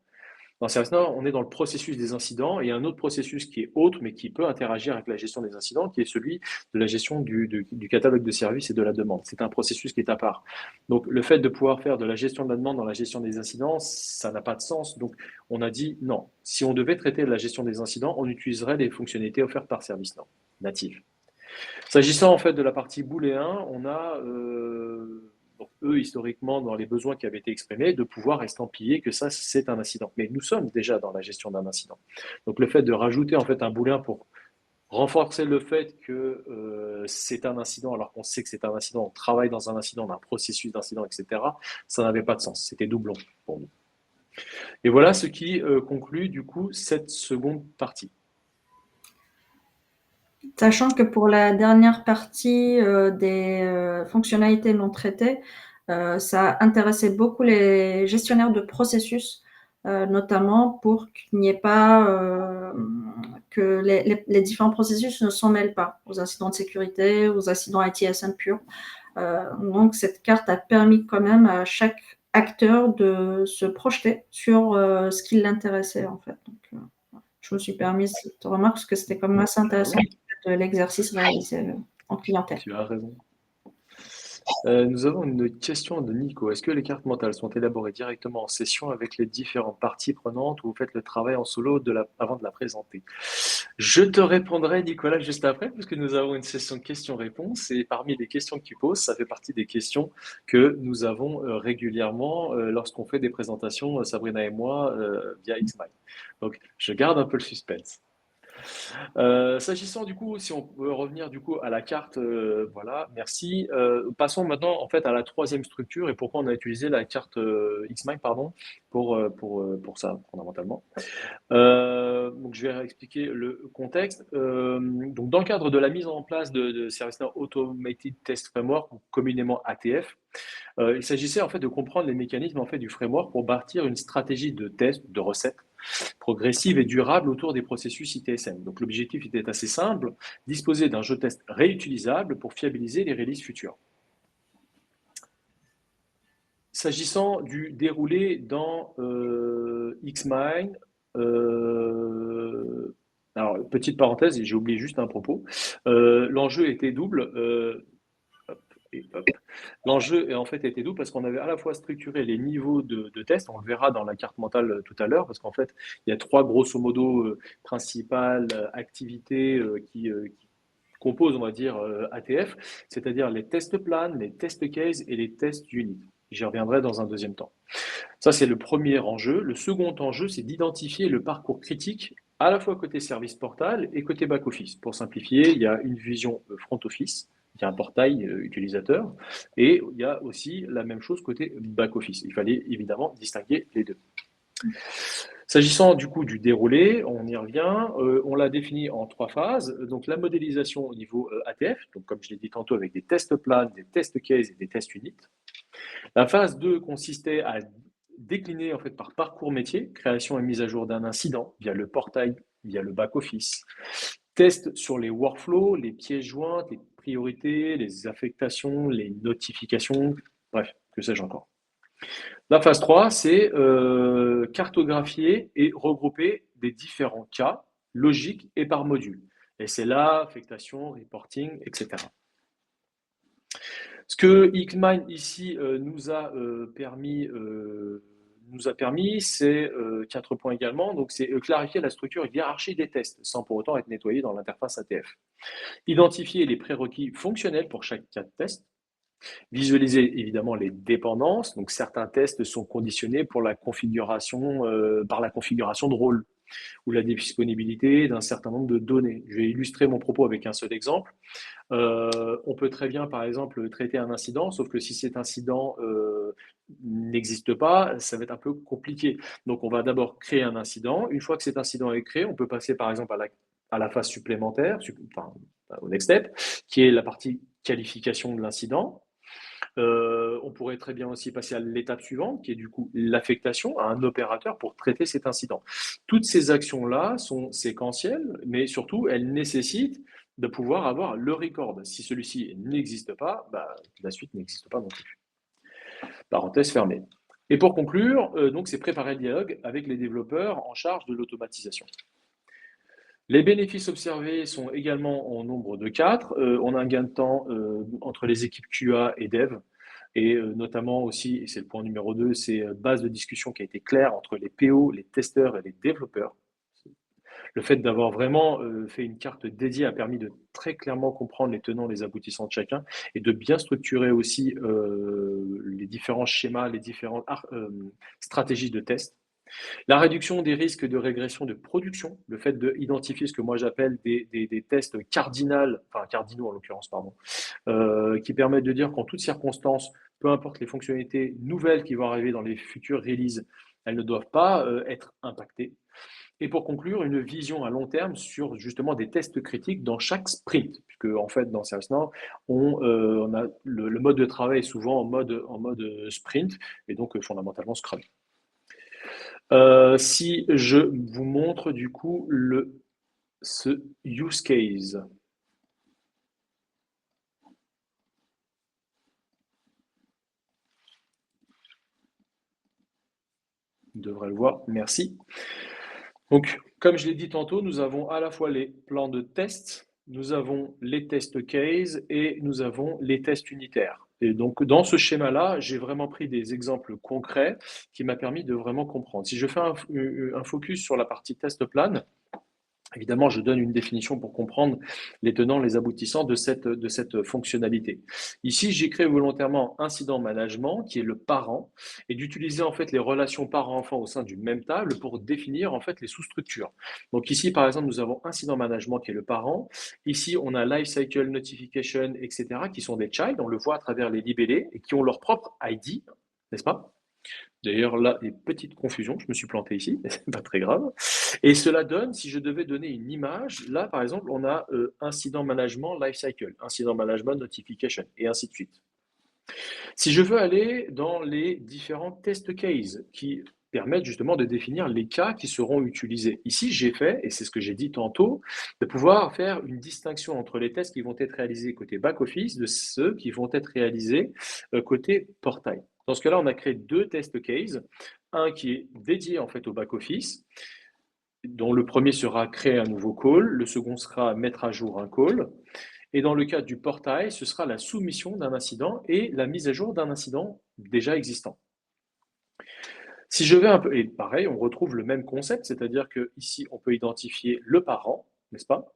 Dans ServiceNow, on est dans le processus des incidents et un autre processus qui est autre, mais qui peut interagir avec la gestion des incidents, qui est celui de la gestion du catalogue de services et de la demande. C'est un processus qui est à part. Donc, le fait de pouvoir faire de la gestion de la demande dans la gestion des incidents, ça n'a pas de sens. Donc, on a dit non. Si on devait traiter de la gestion des incidents, on utiliserait les fonctionnalités offertes par ServiceNow, natives. S'agissant en fait de la partie booléen, on a donc, eux historiquement dans les besoins qui avaient été exprimés de pouvoir estampiller que ça c'est un incident. Mais nous sommes déjà dans la gestion d'un incident. Donc le fait de rajouter en fait un booléen pour renforcer le fait que c'est un incident alors qu'on sait que c'est un incident, on travaille dans un incident, dans un processus d'incident, etc. Ça n'avait pas de sens. C'était doublon pour nous. Et voilà ce qui conclut du coup cette seconde partie. Sachant que pour la dernière partie des fonctionnalités non traitées, ça intéressait beaucoup les gestionnaires de processus, notamment pour qu'il n'y ait pas que les différents processus ne s'en mêlent pas aux incidents de sécurité, aux incidents ITSM purs. Donc cette carte a permis quand même à chaque acteur de se projeter sur ce qui l'intéressait en fait. Donc, je me suis permis cette remarque parce que c'était quand même assez intéressant de l'exercice réalisé en clientèle. Tu as raison. Nous avons une question de Nico. Est-ce que les cartes mentales sont élaborées directement en session avec les différentes parties prenantes ou vous faites le travail en solo avant de la présenter? Je te répondrai, Nicolas, juste après, parce que nous avons une session de questions-réponses et parmi les questions que tu poses, ça fait partie des questions que nous avons régulièrement lorsqu'on fait des présentations, Sabrina et moi, via Xmind. Donc, je garde un peu le suspense. S'agissant du coup, si on peut revenir du coup à la carte, voilà, merci. Passons maintenant en fait à la troisième structure et pourquoi on a utilisé la carte Xmind, pardon, pour ça fondamentalement. Donc je vais expliquer le contexte. Donc dans le cadre de la mise en place de ServiceNow Automated Test Framework, ou communément ATF, il s'agissait en fait de comprendre les mécanismes en fait du framework pour bâtir une stratégie de test, de recette progressive et durable autour des processus ITSM. Donc l'objectif était assez simple, disposer d'un jeu test réutilisable pour fiabiliser les releases futures. S'agissant du déroulé dans Xmind, alors petite parenthèse, j'ai oublié juste un propos, l'enjeu était double. L'enjeu en fait était double parce qu'on avait à la fois structuré les niveaux de tests, on le verra dans la carte mentale tout à l'heure, parce qu'en fait, il y a trois grosso modo principales activités qui composent, on va dire, ATF, c'est-à-dire les tests plans, les tests case et les tests unit. J'y reviendrai dans un deuxième temps. Ça, c'est le premier enjeu. Le second enjeu, c'est d'identifier le parcours critique à la fois côté service portal et côté back-office. Pour simplifier, il y a une vision front-office, il y a un portail utilisateur, et il y a aussi la même chose côté back-office. Il fallait évidemment distinguer les deux. S'agissant du coup du déroulé, on y revient, on l'a défini en trois phases. Donc la modélisation au niveau ATF, donc comme je l'ai dit tantôt avec des tests plans, des tests case et des tests unit. La phase 2 consistait à décliner en fait par parcours métier, création et mise à jour d'un incident via le portail, via le back-office, test sur les workflows, les pièces jointes, les priorités, les affectations, les notifications, bref, que sais-je encore. La phase 3, c'est cartographier et regrouper des différents cas logiques et par module. SLA, affectation, reporting, etc. Ce que Hickman ici nous a permis, c'est 4 points également. Donc, c'est clarifier la structure hiérarchie des tests sans pour autant être nettoyé dans l'interface ATF. Identifier les prérequis fonctionnels pour chaque cas de test. Visualiser évidemment les dépendances. Donc, certains tests sont conditionnés pour par la configuration de rôle ou la disponibilité d'un certain nombre de données. Je vais illustrer mon propos avec un seul exemple. On peut très bien, par exemple, traiter un incident, sauf que si cet incident n'existe pas, ça va être un peu compliqué. Donc, on va d'abord créer un incident. Une fois que cet incident est créé, on peut passer, par exemple, à la phase supplémentaire, enfin, au next step, qui est la partie qualification de l'incident. On pourrait très bien aussi passer à l'étape suivante, qui est du coup l'affectation à un opérateur pour traiter cet incident. Toutes ces actions-là sont séquentielles, mais surtout, elles nécessitent de pouvoir avoir le record. Si celui-ci n'existe pas, la suite n'existe pas non plus. Parenthèse fermée. Et pour conclure, donc c'est préparer le dialogue avec les développeurs en charge de l'automatisation. Les bénéfices observés sont également en nombre de 4. On a un gain de temps entre les équipes QA et Dev, et notamment aussi, et c'est le point numéro 2, c'est base de discussion qui a été claire entre les PO, les testeurs et les développeurs. Le fait d'avoir vraiment fait une carte dédiée a permis de très clairement comprendre les tenants, les aboutissants de chacun et de bien structurer aussi les différents schémas, les différentes stratégies de test. La réduction des risques de régression de production, le fait d'identifier ce que moi j'appelle des tests cardinaux en l'occurrence, pardon, qui permettent de dire qu'en toutes circonstances, peu importe les fonctionnalités nouvelles qui vont arriver dans les futures releases, elles ne doivent pas être impactées. Et pour conclure, une vision à long terme sur justement des tests critiques dans chaque sprint, puisque en fait dans ServiceNow, on a le mode de travail est souvent en mode sprint, et donc fondamentalement Scrum. Si je vous montre du coup ce use case. On devrait le voir, merci. Donc, comme je l'ai dit tantôt, nous avons à la fois les plans de tests, nous avons les tests case et nous avons les tests unitaires. Et donc, dans ce schéma-là, j'ai vraiment pris des exemples concrets qui m'a permis de vraiment comprendre. Si je fais un focus sur la partie test plan, évidemment, je donne une définition pour comprendre les tenants, les aboutissants de cette fonctionnalité. Ici, j'ai créé volontairement incident management, qui est le parent, et d'utiliser en fait les relations parent-enfant au sein d'une même table pour définir en fait les sous-structures. Donc ici, par exemple, nous avons incident management qui est le parent. Ici, on a lifecycle notification, etc., qui sont des child. On le voit à travers les libellés et qui ont leur propre ID, n'est-ce pas? D'ailleurs, là, des petites confusions, je me suis planté ici, mais c'est pas très grave. Et cela donne, si je devais donner une image, là, par exemple, on a incident management lifecycle, incident management notification, et ainsi de suite. Si je veux aller dans les différents test cases qui permettent justement de définir les cas qui seront utilisés. Ici, j'ai fait, et c'est ce que j'ai dit tantôt, de pouvoir faire une distinction entre les tests qui vont être réalisés côté back-office de ceux qui vont être réalisés côté portail. Dans ce cas-là, on a créé 2 test cases, un qui est dédié en fait au back-office, dont le premier sera créer un nouveau call, le second sera mettre à jour un call, et dans le cas du portail, ce sera la soumission d'un incident et la mise à jour d'un incident déjà existant. Si je vais un peu, et pareil, on retrouve le même concept, c'est-à-dire qu'ici, on peut identifier le parent, n'est-ce pas?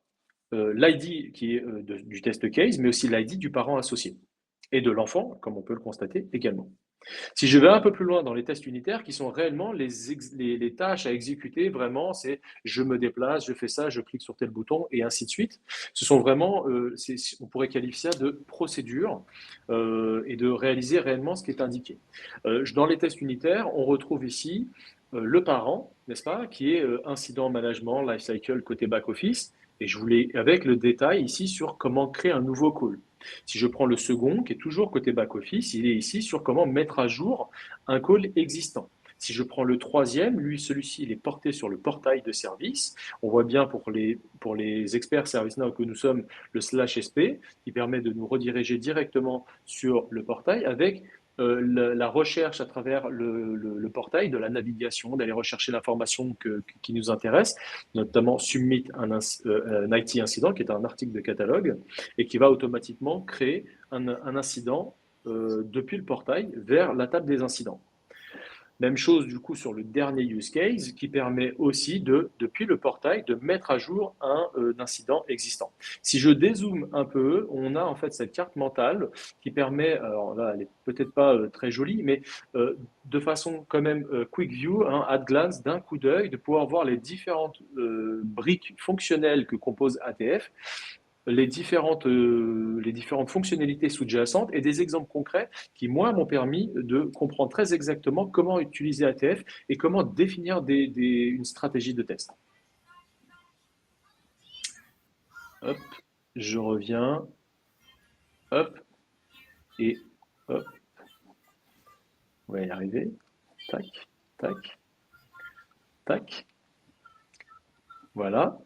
L'ID qui est du test case, mais aussi l'ID du parent associé, et de l'enfant, comme on peut le constater également. Si je vais un peu plus loin dans les tests unitaires, qui sont réellement les tâches à exécuter, vraiment, c'est je me déplace, je fais ça, je clique sur tel bouton, et ainsi de suite. Ce sont vraiment, on pourrait qualifier ça de procédure et de réaliser réellement ce qui est indiqué. Dans les tests unitaires, on retrouve ici le parent, n'est-ce pas, qui est incident management, lifecycle côté back-office, et je voulais avec le détail ici sur comment créer un nouveau call. Si je prends le second, qui est toujours côté back-office, il est ici sur comment mettre à jour un call existant. Si je prends le troisième, celui-ci, il est porté sur le portail de service. On voit bien pour les experts ServiceNow que nous sommes, le /sp, qui permet de nous rediriger directement sur le portail avec la recherche à travers le portail de la navigation, d'aller rechercher l'information qui nous intéresse, notamment Submit un IT incident, qui est un article de catalogue, et qui va automatiquement créer un incident depuis le portail vers la table des incidents. Même chose du coup sur le dernier use case qui permet aussi depuis le portail, de mettre à jour un incident existant. Si je dézoome un peu, on a en fait cette carte mentale qui permet, alors là elle n'est peut-être pas très jolie, mais de façon quand même quick view, at glance, d'un coup d'œil, de pouvoir voir les différentes briques fonctionnelles que compose ATF, les différentes fonctionnalités sous-jacentes et des exemples concrets qui, moi, m'ont permis de comprendre très exactement comment utiliser ATF et comment définir une stratégie de test. Hop, je reviens. Hop, et hop. On va y arriver. Tac, tac, tac. Voilà.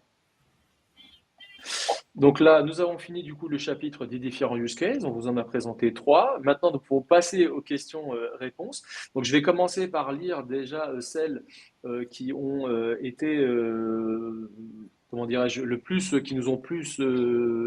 Donc là, nous avons fini du coup le chapitre des différents use cases. On vous en a présenté 3. Maintenant, nous pouvons passer aux questions-réponses. Donc, je vais commencer par lire déjà celles qui ont été, comment dirais-je, qui nous ont plus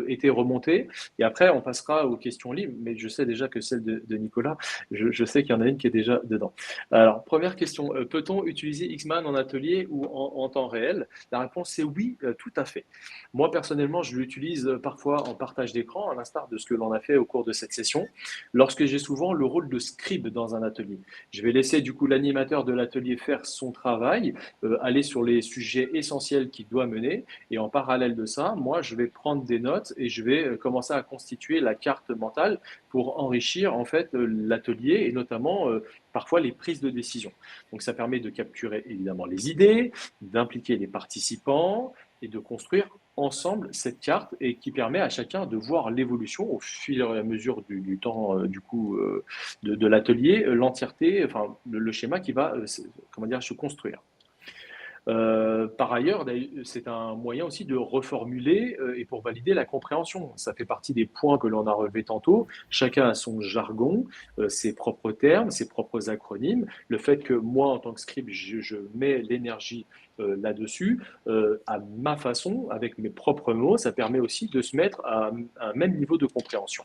été remontées. Et après, on passera aux questions libres. Mais je sais déjà que celle de Nicolas, je sais qu'il y en a une qui est déjà dedans. Alors, première question. Peut-on utiliser Xman en atelier ou en temps réel? La réponse est oui, tout à fait. Moi, personnellement, je l'utilise parfois en partage d'écran, à l'instar de ce que l'on a fait au cours de cette session, lorsque j'ai souvent le rôle de scribe dans un atelier. Je vais laisser du coup l'animateur de l'atelier faire son travail, aller sur les sujets essentiels qu'il doit mener, et en parallèle de ça, moi, je vais prendre des notes et je vais commencer à constituer la carte mentale pour enrichir en fait l'atelier et notamment parfois les prises de décision. Donc ça permet de capturer évidemment les idées, d'impliquer les participants et de construire ensemble cette carte et qui permet à chacun de voir l'évolution au fur et à mesure du temps de l'atelier, l'entièreté, enfin le schéma qui va comment dire, se construire. Par ailleurs, c'est un moyen aussi de reformuler et pour valider la compréhension. Ça fait partie des points que l'on a relevés tantôt. Chacun a son jargon, ses propres termes, ses propres acronymes. Le fait que moi, en tant que scribe, je mets l'énergie là-dessus, à ma façon, avec mes propres mots, ça permet aussi de se mettre à un même niveau de compréhension.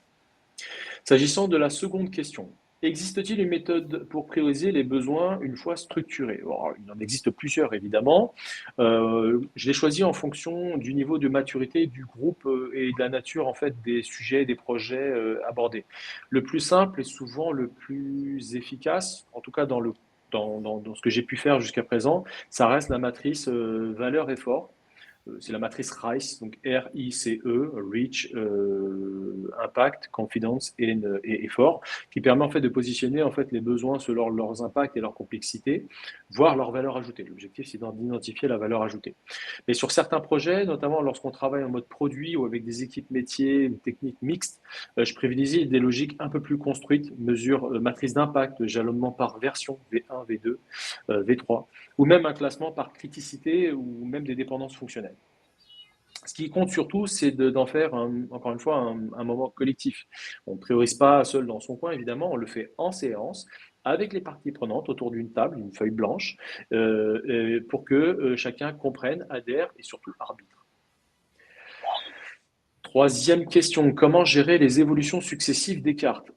S'agissant de la seconde question, existe-t-il une méthode pour prioriser les besoins une fois structurés? Alors, il en existe plusieurs, évidemment. Je l'ai choisi en fonction du niveau de maturité du groupe et de la nature en fait, des sujets, des projets abordés. Le plus simple et souvent le plus efficace, en tout cas dans ce que j'ai pu faire jusqu'à présent, ça reste la matrice valeur-effort. C'est la matrice RICE, donc R-I-C-E, Reach, Impact, Confidence et Effort, qui permet en fait de positionner en fait les besoins selon leurs impacts et leur complexité, voire leur valeur ajoutée. L'objectif, c'est d'identifier la valeur ajoutée. Mais sur certains projets, notamment lorsqu'on travaille en mode produit ou avec des équipes métiers, une technique mixte, je privilégie des logiques un peu plus construites, matrice d'impact, jalonnement par version, V1, V2, V3, ou même un classement par criticité ou même des dépendances fonctionnelles. Ce qui compte surtout, c'est d'en faire, encore une fois, un moment collectif. On ne priorise pas seul dans son coin, évidemment, on le fait en séance, avec les parties prenantes, autour d'une table, une feuille blanche, pour que chacun comprenne, adhère et surtout arbitre. Troisième question, comment gérer les évolutions successives des cartes?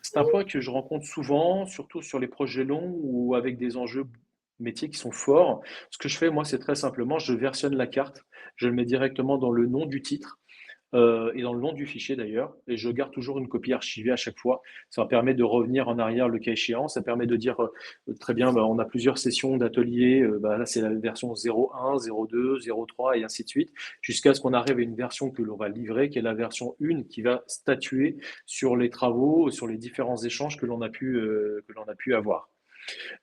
C'est un point que je rencontre souvent, surtout sur les projets longs ou avec des enjeux métiers qui sont forts. Ce que je fais, moi, c'est très simplement, je versionne la carte, je le mets directement dans le nom du titre et dans le nom du fichier d'ailleurs, et je garde toujours une copie archivée à chaque fois. Ça permet de revenir en arrière le cas échéant, ça permet de dire très bien, on a plusieurs sessions d'atelier, là c'est la version 01, 02, 03 et ainsi de suite, jusqu'à ce qu'on arrive à une version que l'on va livrer, qui est la version 1, qui va statuer sur les travaux, sur les différents échanges que l'on a pu avoir.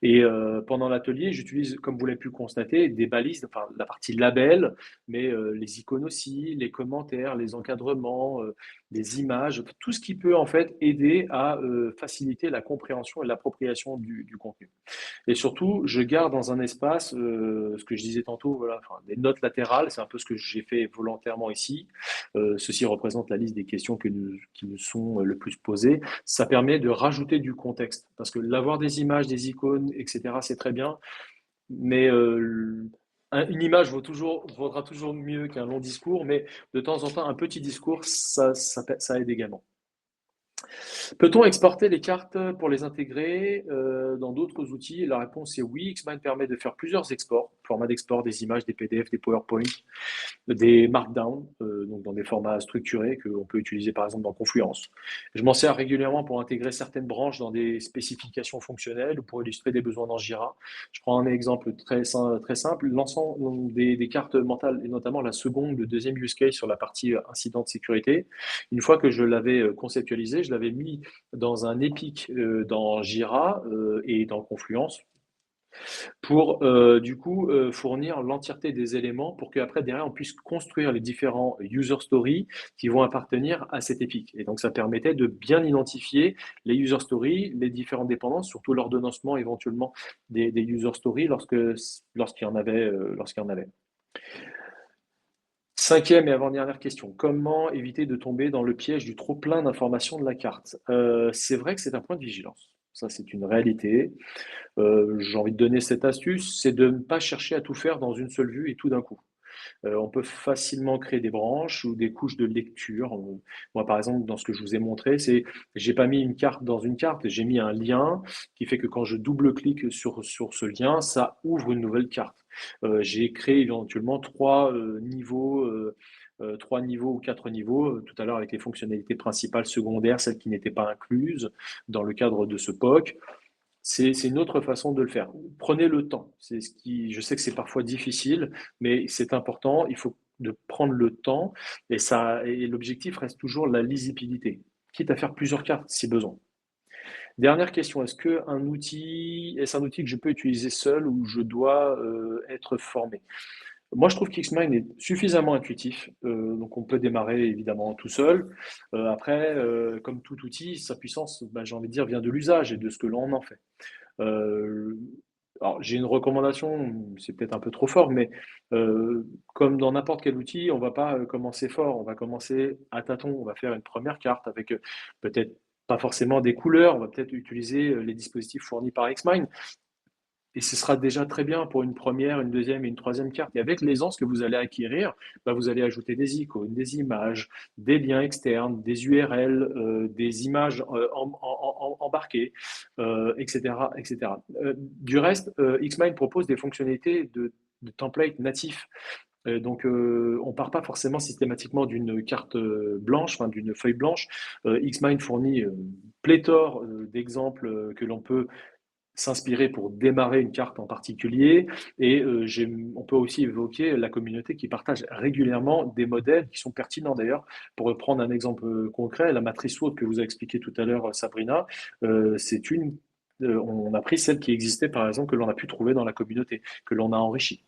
Et pendant l'atelier, j'utilise, comme vous l'avez pu le constater, des balises, enfin la partie label, mais les icônes aussi, les commentaires, les encadrements, les images, tout ce qui peut en fait aider à faciliter la compréhension et l'appropriation du contenu. Et surtout, je garde dans un espace, ce que je disais tantôt, voilà, enfin, des notes latérales, c'est un peu ce que j'ai fait volontairement ici. Ceci représente la liste des questions qui nous sont le plus posées. Ça permet de rajouter du contexte, parce que l'avoir des images, des icônes, etc., c'est très bien, mais une image vaudra toujours mieux qu'un long discours, mais de temps en temps, un petit discours, ça aide également. Peut-on exporter les cartes pour les intégrer dans d'autres outils? La réponse est oui. Xmind permet de faire plusieurs exports, format d'export, des images, des PDF, des PowerPoint, des markdowns, donc dans des formats structurés qu'on peut utiliser par exemple dans Confluence. Je m'en sers régulièrement pour intégrer certaines branches dans des spécifications fonctionnelles ou pour illustrer des besoins dans Jira. Je prends un exemple très simple, l'ensemble des cartes mentales et notamment la seconde, le deuxième use case sur la partie incident de sécurité. Une fois que je l'avais conceptualisé, je l'avais mis dans un Epic dans Jira et dans Confluence pour du coup fournir l'entièreté des éléments pour qu'après derrière on puisse construire les différents user stories qui vont appartenir à cet Epic. Et donc ça permettait de bien identifier les user stories, les différentes dépendances, surtout l'ordonnancement éventuellement des user stories lorsqu'il y en avait. Cinquième et avant-dernière question, comment éviter de tomber dans le piège du trop-plein d'informations de la carte? C'est vrai que c'est un point de vigilance. Ça, c'est une réalité. J'ai envie de donner cette astuce, c'est de ne pas chercher à tout faire dans une seule vue et tout d'un coup. On peut facilement créer des branches ou des couches de lecture. Moi, par exemple, dans ce que je vous ai montré, j'ai pas mis une carte dans une carte, j'ai mis un lien qui fait que quand je double-clique sur ce lien, ça ouvre une nouvelle carte. J'ai créé éventuellement trois niveaux ou quatre niveaux, tout à l'heure avec les fonctionnalités principales, secondaires, celles qui n'étaient pas incluses dans le cadre de ce POC. C'est une autre façon de le faire. Prenez le temps. Je sais que c'est parfois difficile, mais c'est important. Il faut de prendre le temps et l'objectif reste toujours la lisibilité, quitte à faire plusieurs cartes si besoin. Dernière question, est-ce un outil que je peux utiliser seul ou je dois être formé? Moi, je trouve qu'Xmind est suffisamment intuitif, donc on peut démarrer évidemment tout seul. Après, comme tout outil, sa puissance, bah, j'ai envie de dire, vient de l'usage et de ce que l'on en fait. Euh, alors, j'ai une recommandation, c'est peut-être un peu trop fort, mais comme dans n'importe quel outil, on va pas commencer fort, on va commencer à tâtons, on va faire une première carte avec peut-être pas forcément des couleurs, on va peut-être utiliser les dispositifs fournis par Xmind, et ce sera déjà très bien pour une première, une deuxième et une troisième carte. Et avec l'aisance que vous allez acquérir, bah, vous allez ajouter des icônes, des images, des liens externes, des URL, des images embarquées, etc., etc. Du reste, Xmind propose des fonctionnalités de template natif. Donc, on part pas forcément systématiquement d'une carte blanche, enfin d'une feuille blanche. Xmind fournit pléthore d'exemples que l'on peut s'inspirer pour démarrer une carte en particulier. Et on peut aussi évoquer la communauté qui partage régulièrement des modèles qui sont pertinents d'ailleurs. Pour prendre un exemple concret, la matrice SWOT que vous a expliqué tout à l'heure Sabrina, on a pris celle qui existait par exemple que l'on a pu trouver dans la communauté, que l'on a enrichie.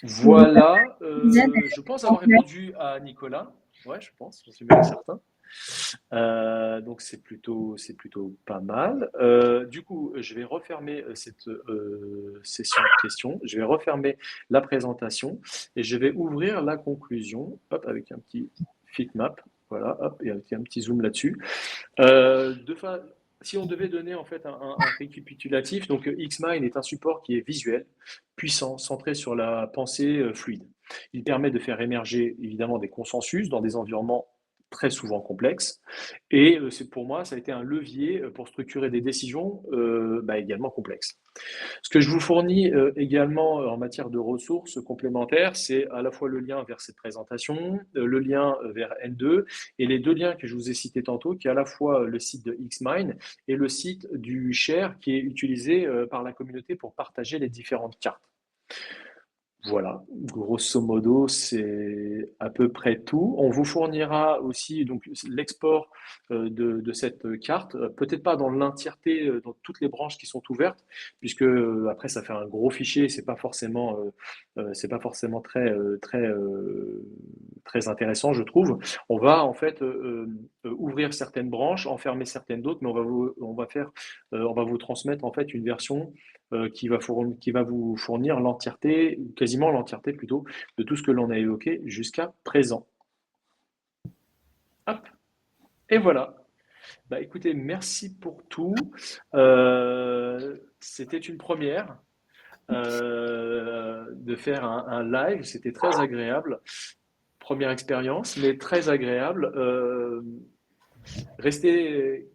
Voilà, je pense avoir répondu à Nicolas. Ouais, je pense, j'en suis même certain. Donc c'est plutôt pas mal. Du coup, je vais refermer cette session de questions. Je vais refermer la présentation et je vais ouvrir la conclusion. Hop, avec un petit Fitmap. Voilà, hop, et avec un petit zoom là-dessus. Si on devait donner en fait un récapitulatif, donc Xmind est un support qui est visuel, puissant, centré sur la pensée fluide. Il permet de faire émerger évidemment des consensus dans des environnements très souvent complexes. Et pour moi, ça a été un levier pour structurer des décisions également complexes. Ce que je vous fournis également en matière de ressources complémentaires, c'est à la fois le lien vers cette présentation, le lien vers N2 et les deux liens que je vous ai cités tantôt, qui est à la fois le site de Xmind et le site du Share qui est utilisé par la communauté pour partager les différentes cartes. Voilà, grosso modo, c'est à peu près tout. On vous fournira aussi donc l'export de cette carte, peut-être pas dans l'entièreté, dans toutes les branches qui sont ouvertes, puisque après ça fait un gros fichier, c'est pas forcément très intéressant, je trouve. On va en fait ouvrir certaines branches, enfermer certaines d'autres, mais on va vous transmettre en fait une version qui va vous fournir l'entièreté, quasiment l'entièreté plutôt, de tout ce que l'on a évoqué jusqu'à présent. Hop, et voilà. Bah, écoutez, merci pour tout. C'était une première de faire un live, c'était très agréable. Première expérience, mais très agréable. Restez,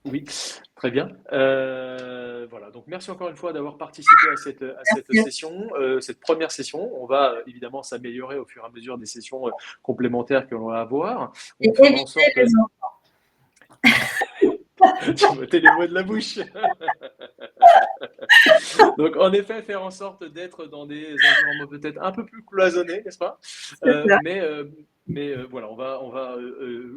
oui, très bien. Voilà, donc merci encore une fois d'avoir participé à cette Merci. session, cette première session. On va évidemment s'améliorer au fur et à mesure des sessions complémentaires que l'on va avoir. Et On fera en évitez sorte. les enfants. Tu m'ôtais les mots de la bouche. Donc, en effet, faire en sorte d'être dans des environnements peut-être un peu plus cloisonnés, n'est-ce pas? C'est ça. Voilà, on va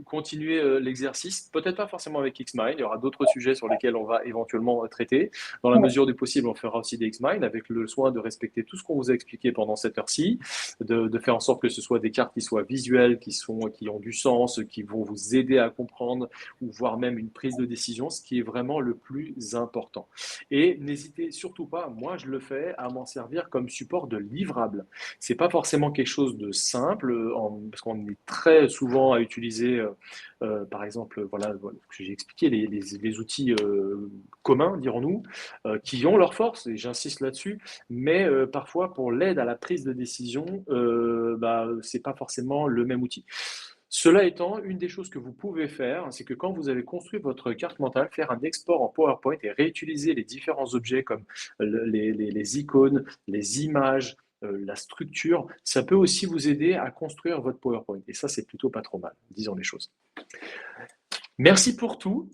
continuer l'exercice, peut-être pas forcément avec Xmind, il y aura d'autres sujets sur lesquels on va éventuellement traiter. Dans la Ouais. mesure du possible, on fera aussi des Xmind avec le soin de respecter tout ce qu'on vous a expliqué pendant cette heure-ci, de faire en sorte que ce soit des cartes qui soient visuelles, qui ont du sens, qui vont vous aider à comprendre, ou voire même une prise de décision, ce qui est vraiment le plus important. Et n'hésitez surtout pas, moi je le fais, à m'en servir comme support de livrable. C'est pas forcément quelque chose de simple, parce qu'on est très souvent à utiliser, par exemple, voilà, ce que j'ai expliqué, les outils communs, dirons-nous, qui ont leur force, et j'insiste là-dessus, mais parfois pour l'aide à la prise de décision, c'est pas forcément le même outil. Cela étant, une des choses que vous pouvez faire, c'est que quand vous avez construit votre carte mentale, faire un export en PowerPoint et réutiliser les différents objets comme les icônes, les images, la structure, ça peut aussi vous aider à construire votre PowerPoint. Et ça, c'est plutôt pas trop mal, disons les choses. Merci pour tout.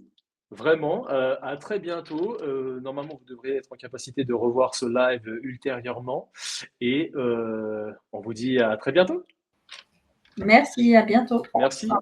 Vraiment, à très bientôt. Normalement, vous devrez être en capacité de revoir ce live ultérieurement. Et on vous dit à très bientôt. Merci, à bientôt. Merci. Au revoir.